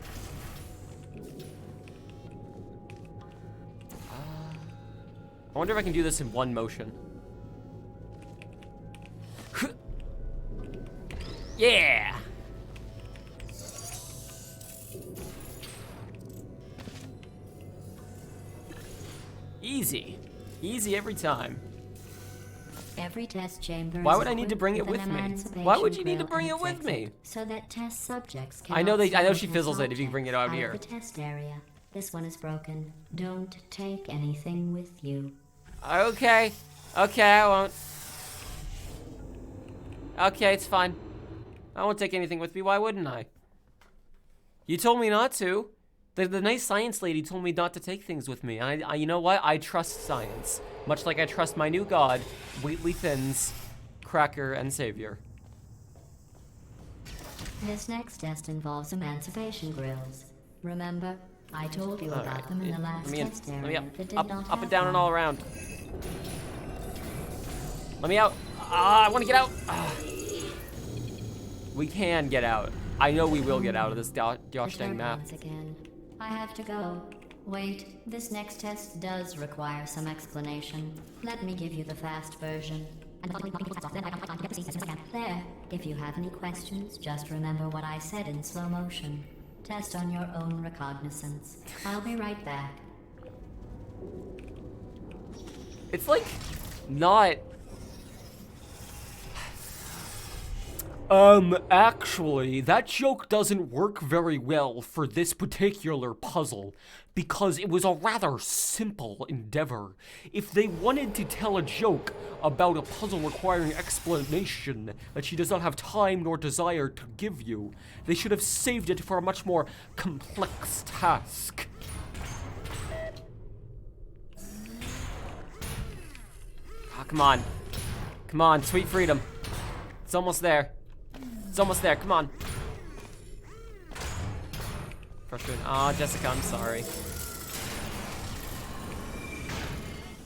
A: I wonder if I can do this in one motion. Yeah! Easy. Easy every time.
D: Every test chamber.
A: Why
D: is
A: would I need to
D: equipped
A: bring it
D: with
A: with
D: an
A: me?
D: emancipation
A: Why would you need to
D: grill
A: bring
D: and
A: it with me?
D: exit, so that test subjects can.
A: I know she fizzles it if you bring it out here.
D: The test area. This one is broken. Don't take anything with you.
A: Okay. Okay, I won't. Okay, it's fine. I won't take anything with me. Why wouldn't I? You told me not to. The nice science lady told me not to take things with me. I you know what? I trust science. Much like I trust my new god, Wheatley Thins, Cracker, and Savior.
D: This next test involves emancipation grills. Remember, I told you about them in the last test
A: Let me
D: area
A: up.
D: that did
A: Up,
D: not
A: up
D: have
A: and down and
D: one.
A: all around. Let me out. I want to get out. We can get out. I know we will get out of this gosh dang map.
D: Once again. I have to go. Wait, this next test does require some explanation. Let me give you the fast version. There. If you have any questions, just remember what I said in slow motion. Test on your own recognizance. I'll be right back.
A: It's like not. Actually, that joke doesn't work very well for this particular puzzle because it was a rather simple endeavor. If they wanted to tell a joke about a puzzle requiring explanation that she does not have time nor desire to give you, they should have saved it for a much more complex task. Ah, come on. Come on, sweet freedom. It's almost there. It's almost there, come on. Frustrating. Aw, Jessica, I'm sorry.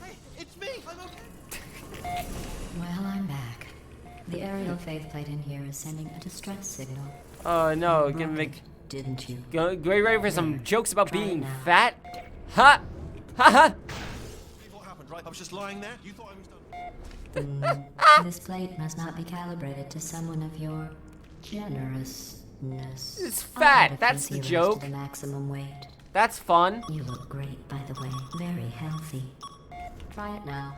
C: Hey, it's me! I'm okay!
D: Well, I'm back. The aerial faceplate in here is sending a distress signal.
A: Oh no,
D: Broke
A: gonna make.
D: it, didn't you?
A: Get ready for some jokes about
D: Try it
A: being
D: now.
A: fat. Ha! Ha ha!
C: Here's what happened, right? I was just lying there. You thought I was done.
D: This plate must not be calibrated to someone of your generousness.
A: It's
D: I'll
A: fat,
D: add a
A: that's
D: few
A: the
D: zeros
A: joke.
D: To the maximum weight.
A: That's fun.
D: You look great, by the way. Very healthy. Try it now.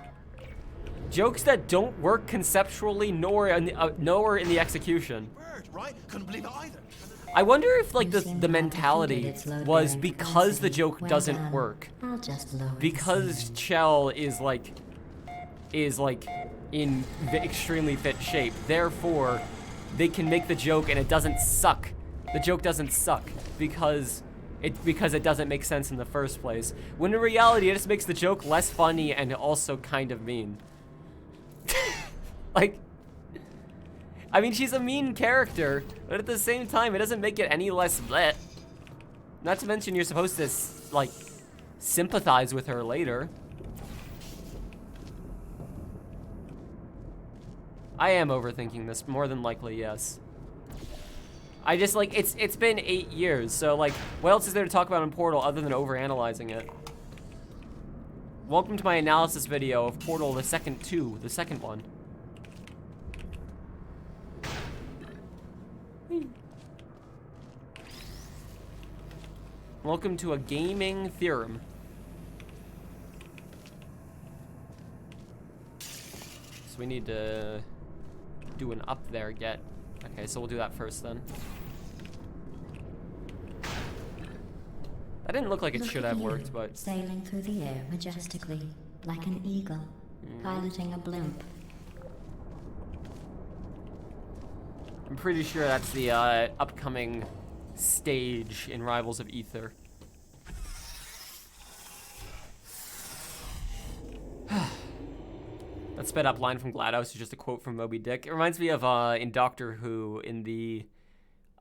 A: Jokes that don't work conceptually nor in the execution.
C: Bird, right? Couldn't believe it either.
A: I wonder if like
D: You seem
A: the
D: to have
A: mentality
D: defeated its load
A: was
D: bearing
A: because the
D: capacity.
A: joke
D: Well
A: doesn't
D: done.
A: work.
D: I'll just lower the
A: Because
D: ceiling.
A: Chell is like in extremely fit shape. Therefore, they can make the joke and it doesn't suck. The joke doesn't suck because it doesn't make sense in the first place. When in reality, it just makes the joke less funny and also kind of mean. Like, I mean, she's a mean character, but at the same time, it doesn't make it any less bleh. Not to mention, you're supposed to like sympathize with her later. I am overthinking this, more than likely, yes. I just, like, it's been 8 years, so, like, what else is there to talk about in Portal other than overanalyzing it? Welcome to my analysis video of Portal the second one. Welcome to a gaming theorem. So we need to do an up there get. Okay, so we'll do that first then. That didn't look like it
D: Look
A: should
D: at
A: have
D: you,
A: worked, but
D: sailing through the air majestically, like an eagle, piloting a blimp.
A: I'm pretty sure that's the upcoming stage in Rivals of Ether. That sped up line from GLaDOS is just a quote from Moby Dick. It reminds me of in Doctor Who, in the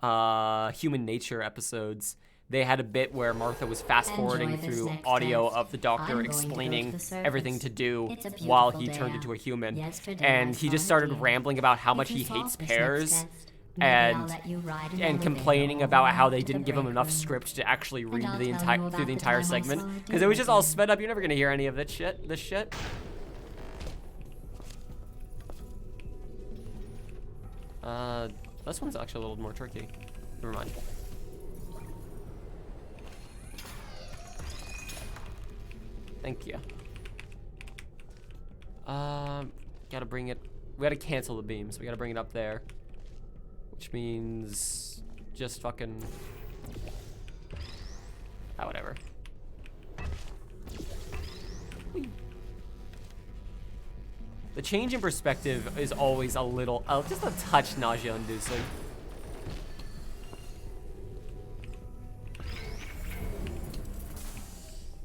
A: Human Nature episodes, they had a bit where Martha was fast forwarding
D: Enjoy this
A: through
D: next
A: audio
D: test.
A: of the
D: I'm
A: Doctor
D: going to go to
A: explaining
D: the surface.
A: everything to do
D: It's a
A: while
D: beautiful
A: he
D: day
A: turned
D: out.
A: into a human.
D: Yesterday
A: And
D: I
A: he
D: saw
A: just
D: it
A: started
D: here.
A: rambling about how
D: If
A: much
D: you
A: he
D: solve
A: hates
D: this
A: pears.
D: next test, maybe I'll
A: And
D: let you ride an
A: and
D: elevator
A: complaining
D: all
A: about
D: the
A: how
D: way
A: they
D: to the
A: didn't give him
D: break
A: enough
D: room.
A: script to actually read
D: I'll
A: the
D: tell
A: entire
D: you
A: through the
D: about
A: entire
D: the time I
A: segment
D: saw a
A: because it was just all
D: demon.
A: sped up. You're never gonna hear any of that shit. This shit. This one's actually a little more tricky. Never mind. Thank you. Gotta bring it. We gotta cancel the beam, so we gotta bring it up there. Which means just fucking. Ah, whatever. Whee. The change in perspective is always a little, just a touch nausea-inducing.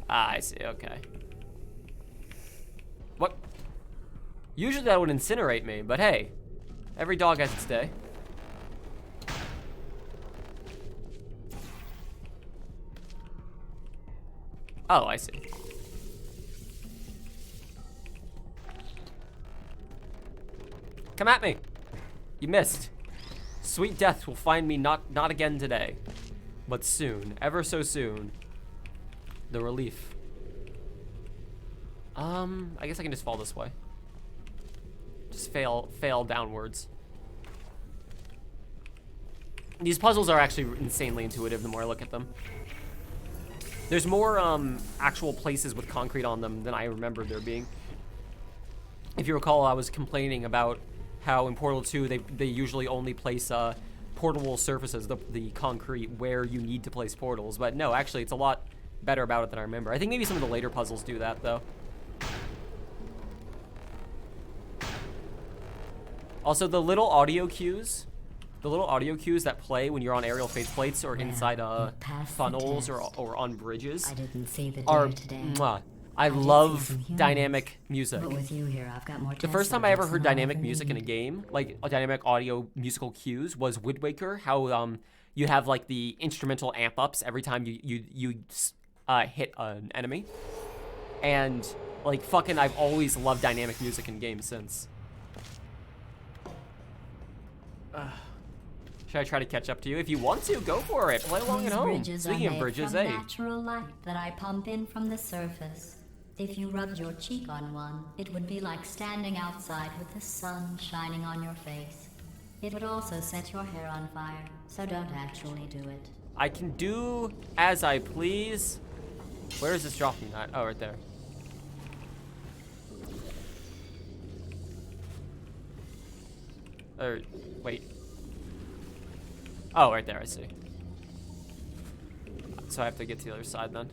A: Ah, I see, okay. What? Usually that would incinerate me, but hey, every dog has its day. Oh, I see. Come at me. You missed. Sweet death will find me not again today, but soon, ever so soon. The relief. I guess I can just fall this way. Just fail downwards. These puzzles are actually insanely intuitive the more I look at them. There's more actual places with concrete on them than I remembered there being. If you recall, I was complaining about how in Portal 2 they usually only place portable surfaces, the concrete, where you need to place portals. But no, actually, it's a lot better about it than I remember. I think maybe some of the later puzzles do that, though. Also, the little audio cues that play when you're on aerial faceplates or inside funnels or on bridges
D: I didn't see the
A: are
D: deer today.
A: mwah. I
D: I did see
A: love
D: some humans,
A: dynamic music.
D: But with you here, I've got more
A: The first time I ever heard dynamic music in a
D: game.
A: game, like dynamic audio musical cues, was Wind Waker. How you have like the instrumental amp ups every time you hit an enemy, and like fucking, I've always loved dynamic music in games since. Should I try to catch up to you? If you want to, go for it. Play along at home. Speaking of bridges,
D: from natural light that I pump in from the surface. If you rubbed your cheek on one, it would be like standing outside with the sun shining on your face. It would also set your hair on fire, so don't actually do it.
A: I can do as I please. Where is this dropping at? Oh, right there. Or, wait. Oh, right there, I see. So I have to get to the other side then.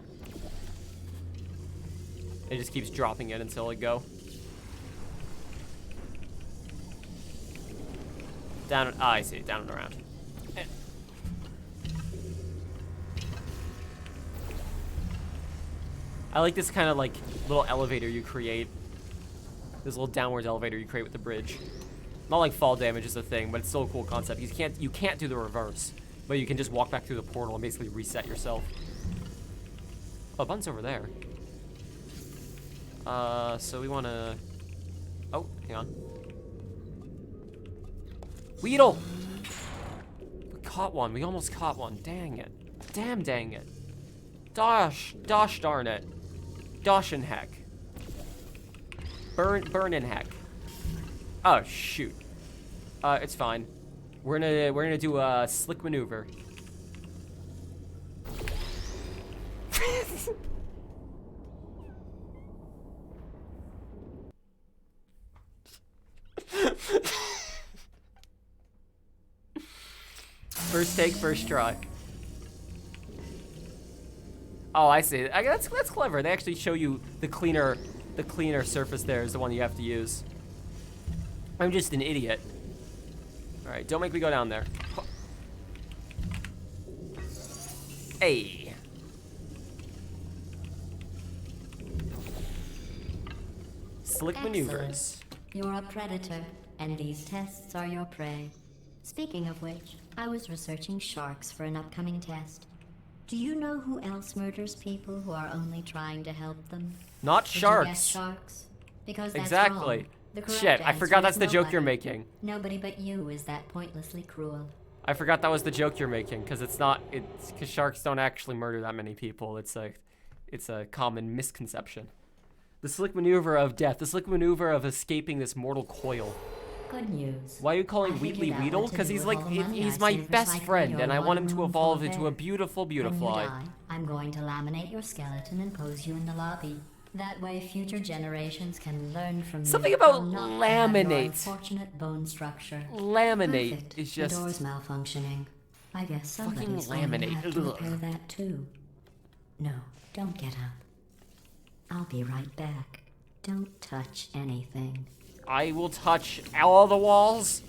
A: It just keeps dropping it until I go. Down, I see, down and around. I like this kind of like little elevator you create. This little downwards elevator you create with the bridge. Not like fall damage is a thing, but it's still a cool concept. You can't do the reverse, but you can just walk back through the portal and basically reset yourself. Oh, Bun's over there. So we wanna. Oh, hang on. Weedle! We caught one. We almost caught one. Dang it. Dang it. Dosh darn it. Dosh and heck. Burn in heck. Oh shoot. It's fine. We're gonna do a slick maneuver. First take, first try. Oh, I see. That's clever. They actually show you the cleaner surface there is the one you have to use. I'm just an idiot. All right, don't make me go down there. Hey. Slick maneuvers.
D: You're a predator, and these tests are your prey. Speaking of which, I was researching sharks for an upcoming test. Do you know who else murders people who are only trying to help them?
A: Not
D: Did you
A: sharks.
D: guess sharks? Because that's
A: Exactly.
D: wrong. The correct
A: Shit, I
D: answer
A: forgot
D: is
A: that's the joke
D: nobody.
A: you're making.
D: Nobody but you is that pointlessly cruel.
A: I forgot that was the joke you're making, because because sharks don't actually murder that many people. It's a common misconception. The slick maneuver of death, the slick maneuver of escaping this mortal coil.
D: Good news.
A: Why are you calling
D: I
A: Wheatley
D: figured out
A: Weedle?
D: what to
A: Because
D: do
A: he's
D: with
A: like,
D: all the money
A: he's
D: I
A: my
D: saved
A: best
D: recycling
A: friend,
D: your
A: and I want him to
D: one-room
A: evolve
D: full of
A: into a
D: air.
A: beautiful,
D: When you
A: beautiful fly.
D: die, I'm going to laminate your skeleton and pose you in the lobby. That way future generations can learn from
A: Something
D: you
A: about
D: how not to have your
A: laminate.
D: unfortunate bone structure.
A: Laminate
D: Perfect.
A: is
D: The
A: just...
D: door's malfunctioning. I guess
A: Fucking
D: somebody's going to
A: laminate.
D: have to
A: Ugh.
D: repair that too. No, don't get up. I'll be right back. Don't touch anything.
A: I will touch all the walls,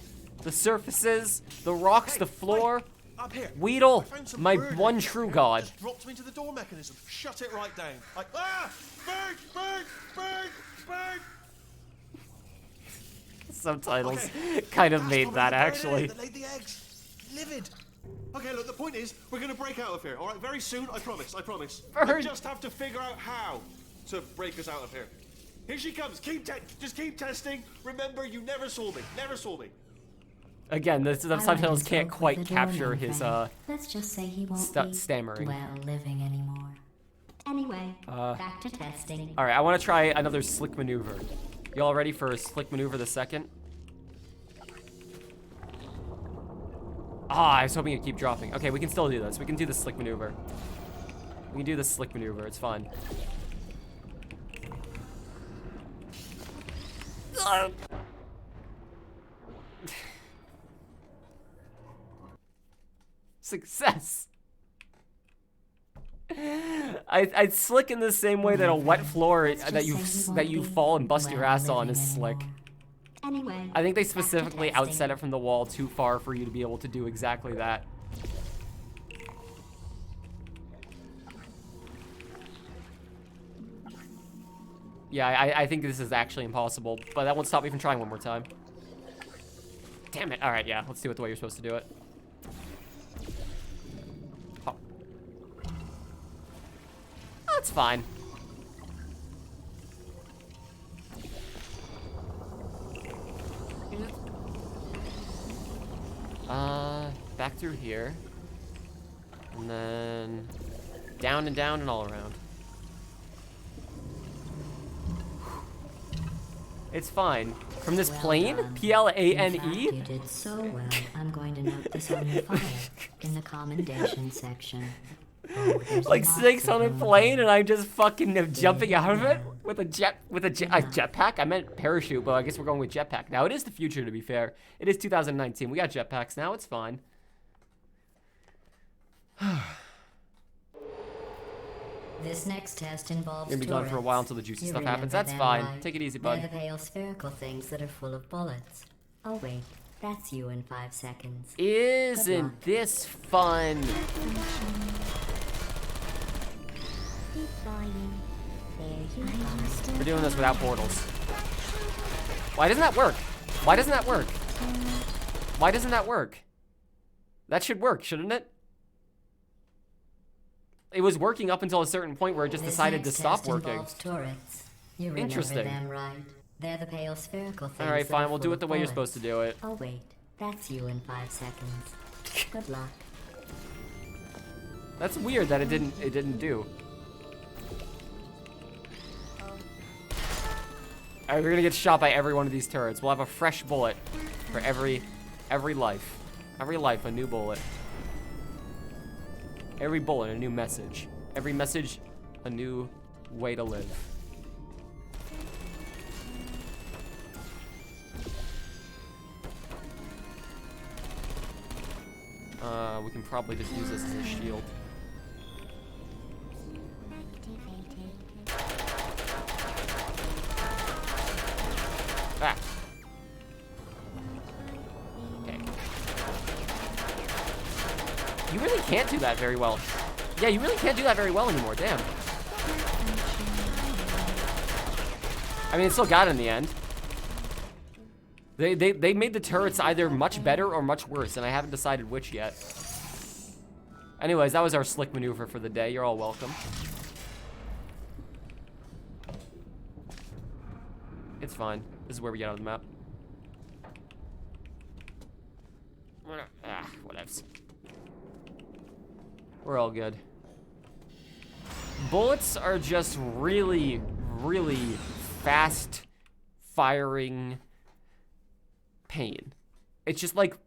A: the surfaces, the rocks, the floor.
C: Up here.
A: Weedle,
C: I found some
A: my
C: bird
A: one
C: eggs
A: true
C: here.
A: god.
C: Just dropped them into the door mechanism. Shut it right down. Bird, bird, bird, bird.
A: Subtitles
C: Okay.
A: kind of
C: That's
A: made
C: probably
A: that
C: the bird
A: actually.
C: egg that laid the eggs. Livid. Okay, look, the point is, we're gonna break out of here, all right? Very soon, I promise, I promise. We
A: Bird.
C: just have to figure out how to break us out of here. Here she comes. Just keep testing. Remember, you never saw me. Never saw me.
A: Again, the
D: I went
A: subtitles
D: and
A: can't
D: spoke
A: quite
D: with the
A: capture
D: doorman
A: his
D: friend. Let's just say he won't be
A: stammering.
D: well living anymore. Anyway, back to testing.
A: All right, I want to try another slick maneuver. Y'all ready for a slick maneuver the second? Ah, I was hoping it'd keep dropping. Okay, we can still do this. We can do the slick maneuver. We can do the slick maneuver. It's fine. Success. I'd slick in the same way that a wet floor that you fall and bust your ass on is slick.
D: Anyway,
A: I think they
D: back to
A: specifically
D: testing.
A: outset it from the wall too far for you to be able to do exactly that. Yeah, I think this is actually impossible, but that won't stop me from trying one more time. Damn it. All right, yeah, let's do it the way you're supposed to do it. Oh. That's fine. Back through here. And then down and down and all around. It's fine. From this
D: Well
A: plane?
D: done. In fact,
A: Plane?
D: you did so well. I'm going to note this on your file in the commendation section. Oh, there's
A: Like
D: lots
A: snakes
D: of
A: on a
D: room
A: plane
D: here.
A: and I'm just fucking jumping out of it with a jetpack? I meant parachute, but I guess we're going with jetpack. Now it is the future, to be fair. It is 2019. We got jetpacks now. It's fine.
D: This next test involves
A: Gonna be gone for a while
D: turrets.
A: until the juicy
D: You
A: stuff happens.
D: remember
A: That's
D: them,
A: fine.
D: right?
A: Take it easy,
D: They're
A: bud.
D: the pale spherical things that are full of bullets. Oh wait, that's you in 5 seconds.
A: Isn't this fun? We're doing this without portals. Why doesn't that work? Why doesn't that work? Why doesn't that work? That should work, shouldn't it? It was working up until a certain point where it just
D: This
A: decided to
D: next
A: stop
D: test
A: working.
D: involves turrets. You remember
A: Interesting.
D: them, right? They're the pale spherical things.
A: All right,
D: that are
A: fine. We'll do
D: full
A: it the
D: of
A: way you're
D: bullets.
A: supposed to do it.
D: Oh wait, that's you in 5 seconds. Good luck.
A: That's weird that it didn't do. All right, we're gonna get shot by every one of these turrets. We'll have a fresh bullet for every life. Every life, a new bullet. Every bullet, a new message. Every message, a new way to live. We can probably just use this as a shield. Ah. Okay. You really can't do that very well. Yeah, you really can't do that very well anymore, damn. I mean, it still got it in the end. They made the turrets either much better or much worse, and I haven't decided which yet. Anyways, that was our slick maneuver for the day. You're all welcome. It's fine. This is where we get on the map. Whatevs. We're all good. Bullets are just really, really fast firing pain. It's just like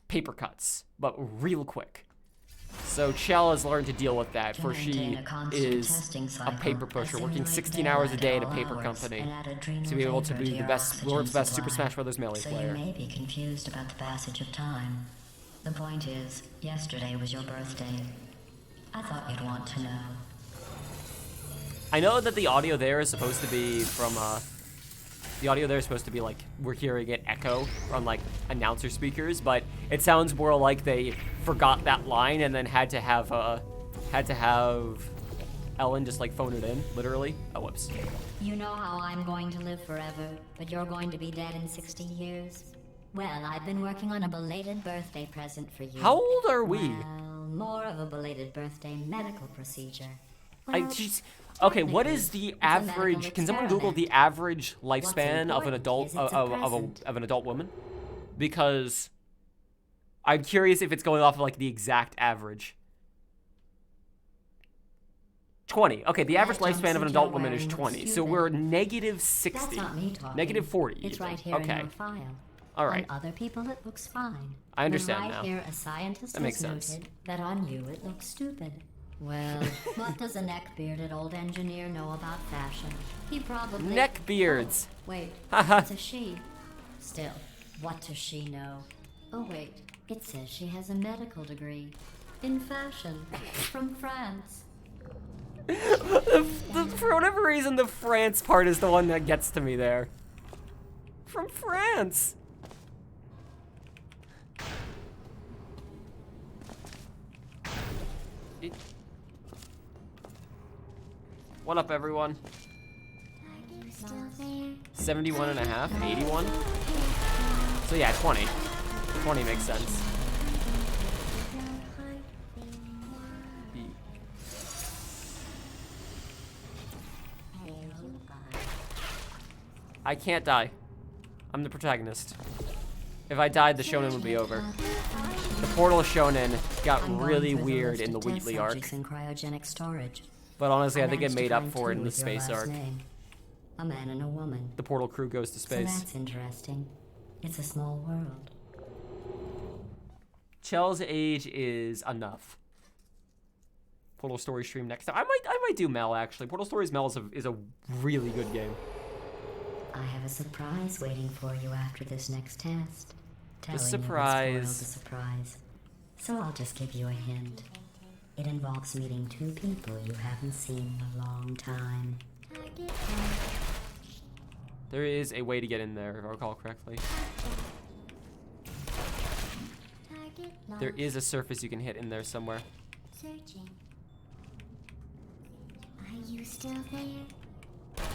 A: paper cuts, but real quick. So Chell has learned to deal with that,
D: To
A: for she
D: maintain a constant
A: is
D: testing
A: a
D: cycle,
A: paper pusher, working
D: assimilate
A: 16 hours a day at a
D: all
A: paper
D: hours,
A: company
D: and add adrenal
A: to be able to
D: vapor
A: be the
D: your
A: best,
D: oxygen
A: world's best Super
D: supply.
A: Smash Bros. Melee
D: So
A: player.
D: you may be confused about the passage of time. The point is, yesterday was your birthday. I thought you'd want to know.
A: I know that the audio there is supposed to be from, the audio there is supposed to be like, we're hearing it echo on like announcer speakers, but it sounds more like they forgot that line and then had to have Ellen just like phone it in, literally. Oh, whoops.
D: You know how I'm going to live forever, but you're going to be dead in 60 years? Well, I've been working on a belated birthday present for you.
A: How old are we?
D: Well, more of a belated birthday medical procedure.
A: Okay, what is the
D: it's a medical
A: average? Can someone Google the average lifespan of an
D: important
A: adult
D: is it's a present.
A: of an adult woman? Because I'm curious if it's going off of like the exact average. 20. Okay, the average lifespan of an adult woman is 20. So we're negative 60.
D: That's not me talking.
A: Negative 40.
D: It's
A: even.
D: right here in
A: Okay.
D: your file.
A: All right.
D: On other people, it looks fine.
A: I understand
D: But right
A: now.
D: here, a scientist
A: That makes
D: has
A: sense.
D: noted that on you it looks stupid. Well, what does a neck-bearded old engineer know about fashion? He probably...
A: Neck beards.
D: Oh, wait,
A: Haha.
D: it's a she. Still, what does she know? Oh, wait, it says she has a medical degree. In fashion. From France.
A: For whatever reason, the France part is the one that gets to me there. From France. What up, everyone? 71 and a half, 81. So yeah, 20. 20 makes sense. I can't die. I'm the protagonist. If I died, the shonen would be over. The Portal shonen got
D: I'm going
A: really
D: through the
A: weird
D: list
A: in the
D: of test
A: Wheatley arc.
D: subjects in cryogenic storage.
A: But honestly, I think it
D: managed to
A: made up
D: find
A: for it
D: two
A: in the
D: with your
A: space
D: last
A: arc.
D: name. A man and a woman.
A: The Portal crew goes to
D: So
A: space.
D: that's interesting. It's a small world.
A: Chell's age is enough. Portal Story stream next time. I might do Mel actually. Portal Stories Mel is a really good game.
D: I have a surprise waiting for you after this next test. Telling you would
A: surprise.
D: spoil the surprise. So I'll just give you a hint. It involves meeting two people you haven't seen in a long time.
A: There is a way to get in there, if I recall correctly. There is a surface you can hit in there somewhere.
E: Searching. Are you still there?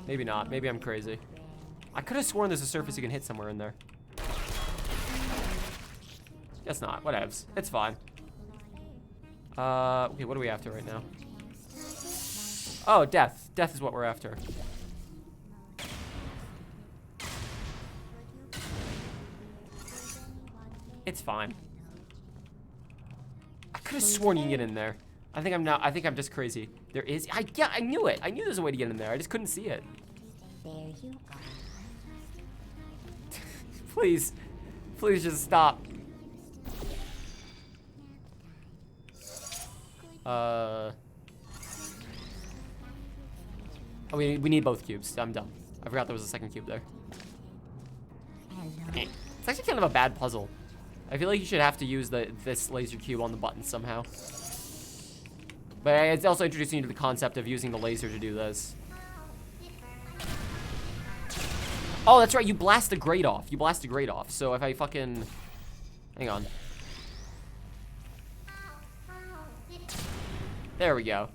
A: Maybe not. Maybe I'm crazy. I could have sworn there's a surface you can hit somewhere in there. Guess not. Whatevs. It's fine. Okay, what are we after right now? Oh, death. Death is what we're after. It's fine. I could have sworn you can get in there. I think I'm not. I think I'm just crazy. There is. Yeah, I knew it. I knew there's a way to get in there. I just couldn't see it.
E: There you are.
A: Please. Please just stop. Oh, we need both cubes. I'm dumb. I forgot there was a second cube there.
E: Hello.
A: It's actually kind of a bad puzzle. I feel like you should have to use this laser cube on the button somehow. But it's also introducing you to the concept of using the laser to do this. Oh, that's right. You blast the grate off. You blast the grate off. So if I fucking... Hang on. There we go.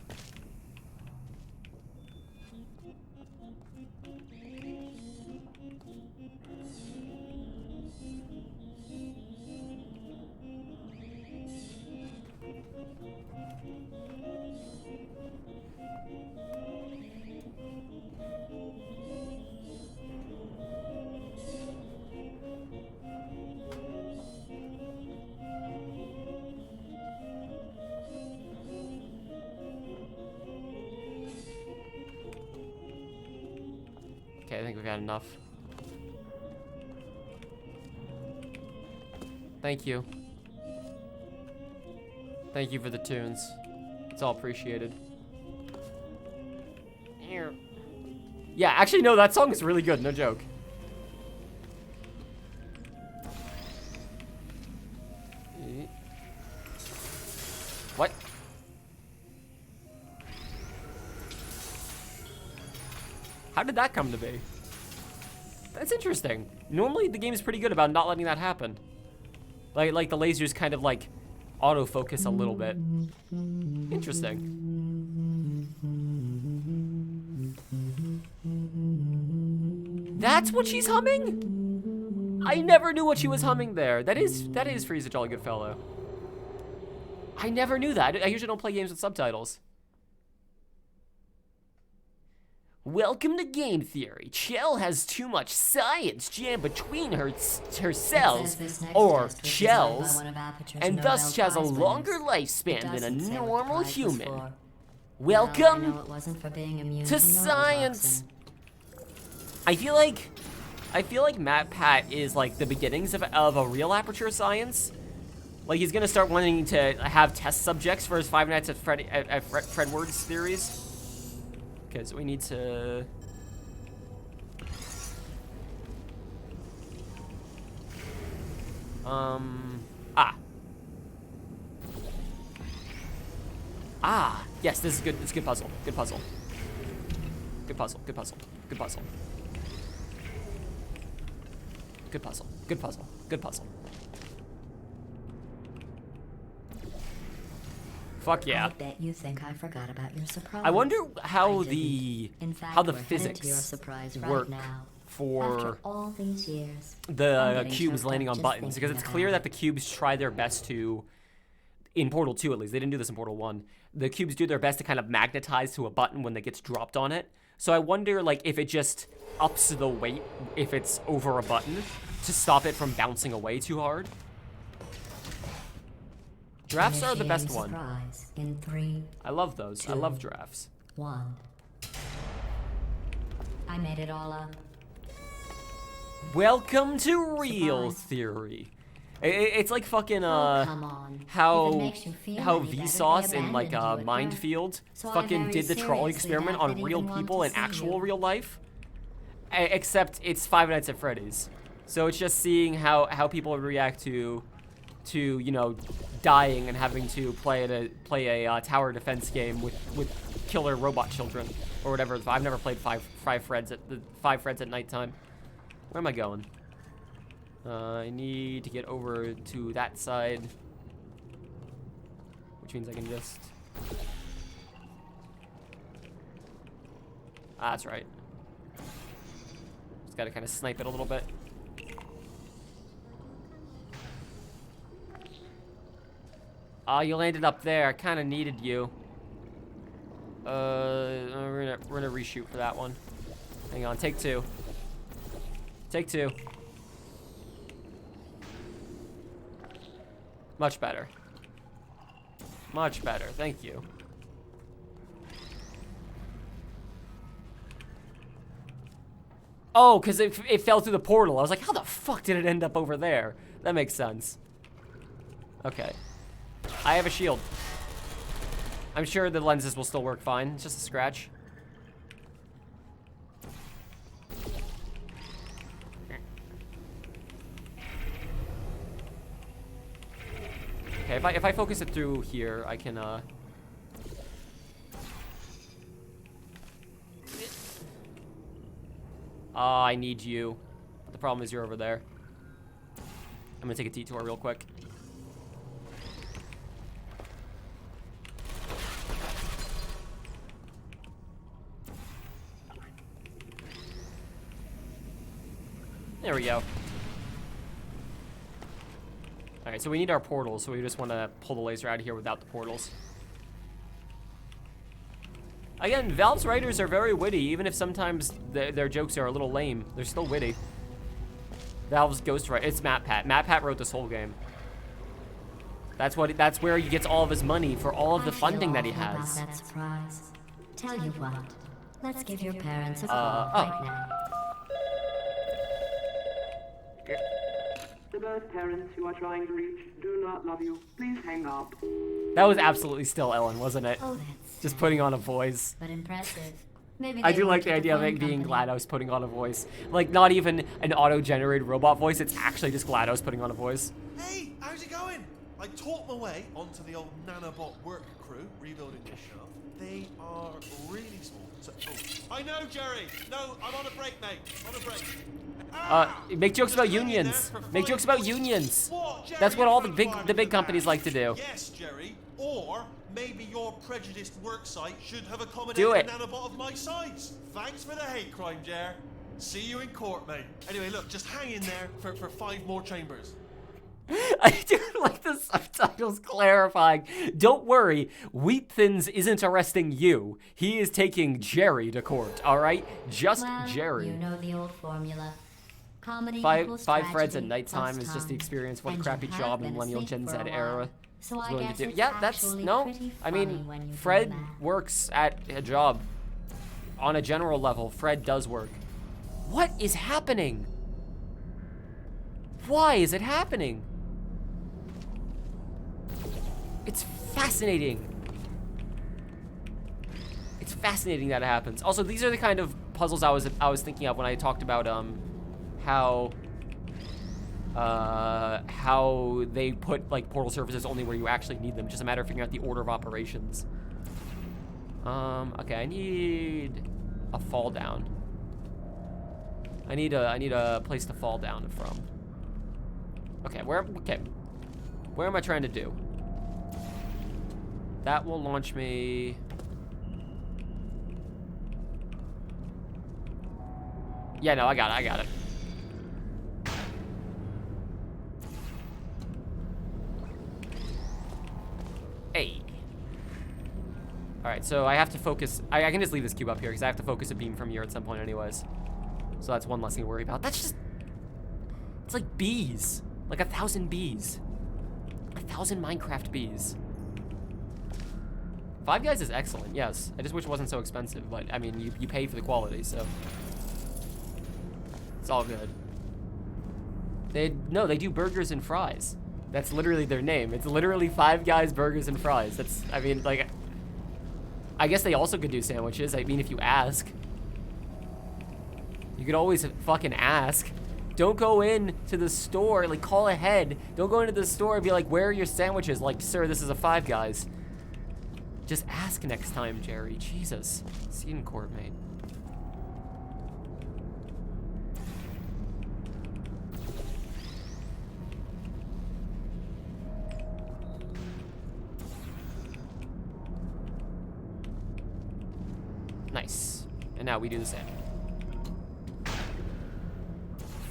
A: Okay, I think we've had enough. Thank you. Thank you for the tunes. It's all appreciated. Yeah, actually, no, that song is really good. No joke. What? How did that come to be? That's interesting. Normally, the game is pretty good about not letting that happen. Like the lasers kind of like autofocus a little bit. Interesting. That's what she's humming? I never knew what she was humming there. That is Freeze a Jolly Good Fellow. I never knew that. I usually don't play games with subtitles. Welcome to Game Theory. Chell has too much science jammed between her cells, or shells, and thus she has a longer lifespan than a normal human. Welcome to science. I feel like MatPat is like the beginnings of a real Aperture Science. Like he's gonna start wanting to have test subjects for his Five Nights at Fredward's theories. Okay, so we need to... yes, this is good. It's a good puzzle. Good puzzle. Good puzzle. Good puzzle. Good puzzle. Good puzzle. Good puzzle. Good puzzle. Fuck yeah.
D: I bet you think I forgot about your surprise.
A: I wonder how
D: In fact,
A: how the
D: we're headed to your
A: physics
D: surprise right
A: work
D: now.
A: for
D: After all these years, I'm
A: the
D: getting
A: cubes
D: choked
A: landing
D: up
A: on
D: just
A: buttons, because
D: thinking
A: it's clear
D: about
A: that the cubes try their best to, in Portal 2 at least, they didn't do this in Portal 1, the cubes do their best to kind of magnetize to a button when it gets dropped on it. So I wonder like if it just ups the weight if it's over a button to stop it from bouncing away too hard. Drafts are the best
D: Initiating
A: one.
D: surprise in 3,
A: I love those. I love drafts.
D: 1. I made it all up.
A: Welcome to Real
D: Surprise.
A: Theory. It's like fucking
D: Oh, come on. If it
A: how
D: makes you feel
A: how
D: any better,
A: Vsauce
D: they
A: in like
D: abandoned you at
A: Minefield
D: birth. So I
A: fucking
D: very
A: did the trolley
D: seriously
A: experiment
D: doubt
A: on
D: they'd
A: real
D: even want
A: people
D: to
A: in
D: see
A: actual
D: you.
A: real life. Except it's Five Nights at Freddy's. So it's just seeing how people react to you know dying and having to play a tower defense game with killer robot children or whatever. I've never played Five Freds at nighttime. Where am I going? I need to get over to that side, which means I can just... that's right. Just gotta kind of snipe it a little bit. Oh, you landed up there. I kind of needed you. We're gonna reshoot for that one. Hang on, take 2. Take 2. Much better. Much better, thank you. Oh, because it fell through the portal. I was like, how the fuck did it end up over there? That makes sense. Okay. I have a shield. I'm sure the lenses will still work fine. It's just a scratch. Okay, if I focus it through here, I can, I need you. The problem is you're over there. I'm gonna take a detour real quick. There we go. Alright, so we need our portals, so we just want to pull the laser out of here without the portals. Again, Valve's writers are very witty, even if sometimes their jokes are a little lame. They're still witty. Valve's ghostwriter, it's MatPat. MatPat wrote this whole game. That's where he gets all of his money for all of the funding that he has.
D: About that surprise. Tell you what, let's give your parents a call right now.
F: Those parents you are trying to reach do not love you. Please hang up.
A: That was absolutely still Ellen, wasn't it?
D: Oh, that's
A: Just putting on a voice.
D: but impressive. Maybe
A: I
D: they
A: do like
D: worked
A: the
D: at
A: idea of
D: phone
A: it being
D: company.
A: GLaDOS putting on a voice. Like, not even an auto-generated robot voice, it's actually just GLaDOS putting on a voice.
C: Hey, how's it going? I taught my way onto the old nanobot work crew rebuilding this shaft. They are really small. So, oh, I know, Jerry. No, I'm on a break, mate. On a break.
A: Make jokes
C: Just
A: about
C: hang in there
A: unions.
C: for
A: Make
C: 5
A: jokes about
C: more-
A: unions.
C: What, Jerry,
A: That's what all the
C: you're
A: big
C: farming
A: companies
C: back.
A: like to do.
C: Yes, Jerry. Or maybe your prejudiced work site should have accommodated
A: Do it.
C: a nanobot of my size. Thanks for the hate crime, Jer. See you in court, mate. Anyway, look, just hang in there for 5 more chambers.
A: I do like the subtitles clarifying. Don't worry, Wheat Thins isn't arresting you. He is taking Jerry to court, alright? Just
D: Well,
A: Jerry.
D: you know the old formula. Comedy
A: Five
D: equals
A: threads
D: tragedy
A: at nighttime
D: plus
A: is just the
D: time.
A: experience of what a
D: And
A: crappy
D: you have
A: job
D: been
A: millennial
D: asleep
A: Gen
D: for
A: Z
D: a while.
A: era
D: So
A: is
D: I
A: willing
D: guess
A: to do.
D: it's
A: Yeah, that's
D: actually
A: no.
D: pretty
A: I
D: funny
A: mean,
D: when you do
A: Fred
D: that.
A: works at a job. On a general level, Fred does work. What is happening? Why is it happening? It's fascinating. It's fascinating that it happens. Also, these are the kind of puzzles I was thinking of when I talked about how they put like portal surfaces only where you actually need them. Just a matter of figuring out the order of operations. Okay, I need a fall down. I need a place to fall down from. Okay, where am I trying to do? That will launch me. Yeah, no, I got it. Hey. All right, so I have to focus. I can just leave this cube up here because I have to focus a beam from here at some point anyways. So that's one less thing to worry about. That's just, it's like bees. Like 1,000 bees. 1,000 Minecraft bees. Five Guys is excellent, yes. I just wish it wasn't so expensive, but I mean, you pay for the quality, so. It's all good. They do burgers and fries. That's literally their name. It's literally Five Guys Burgers and Fries. That's, I mean, like, I guess they also could do sandwiches. I mean, if you ask. You could always fucking ask. Don't go in to the store, like, call ahead. Don't go into the store and be like, where are your sandwiches? Like, sir, this is a Five Guys. Just ask next time, Jerry. Jesus. See you in court, mate. Nice. And now we do the same.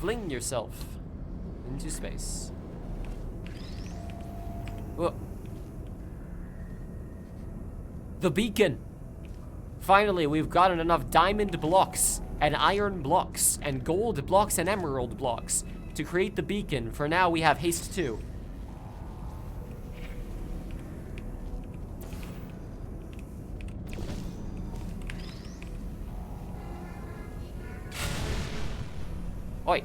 A: Fling yourself into space. Whoa. The beacon. Finally, we've gotten enough diamond blocks and iron blocks and gold blocks and emerald blocks to create the beacon. For now, we have haste 2. Oi.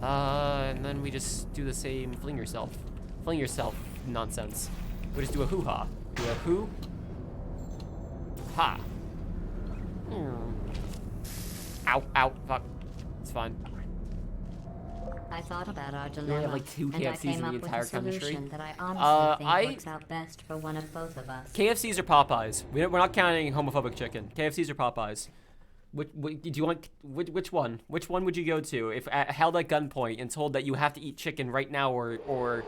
A: And then we just do the same fling yourself nonsense. We just do a hoo-ha. Do a hoo. Ha. Ow, ow, fuck. It's fine.
D: I thought about our
A: only
D: dilemma,
A: have, like, 2
D: and I
A: KFCs in
D: came
A: the
D: up with
A: entire
D: a solution
A: country.
D: that I honestly think
A: I-
D: works out best for one of both of us.
A: KFCs or Popeyes? We're not counting homophobic chicken. KFCs or Popeyes? Do you want which one? Which one would you go to if held at gunpoint and told that you have to eat chicken right now, or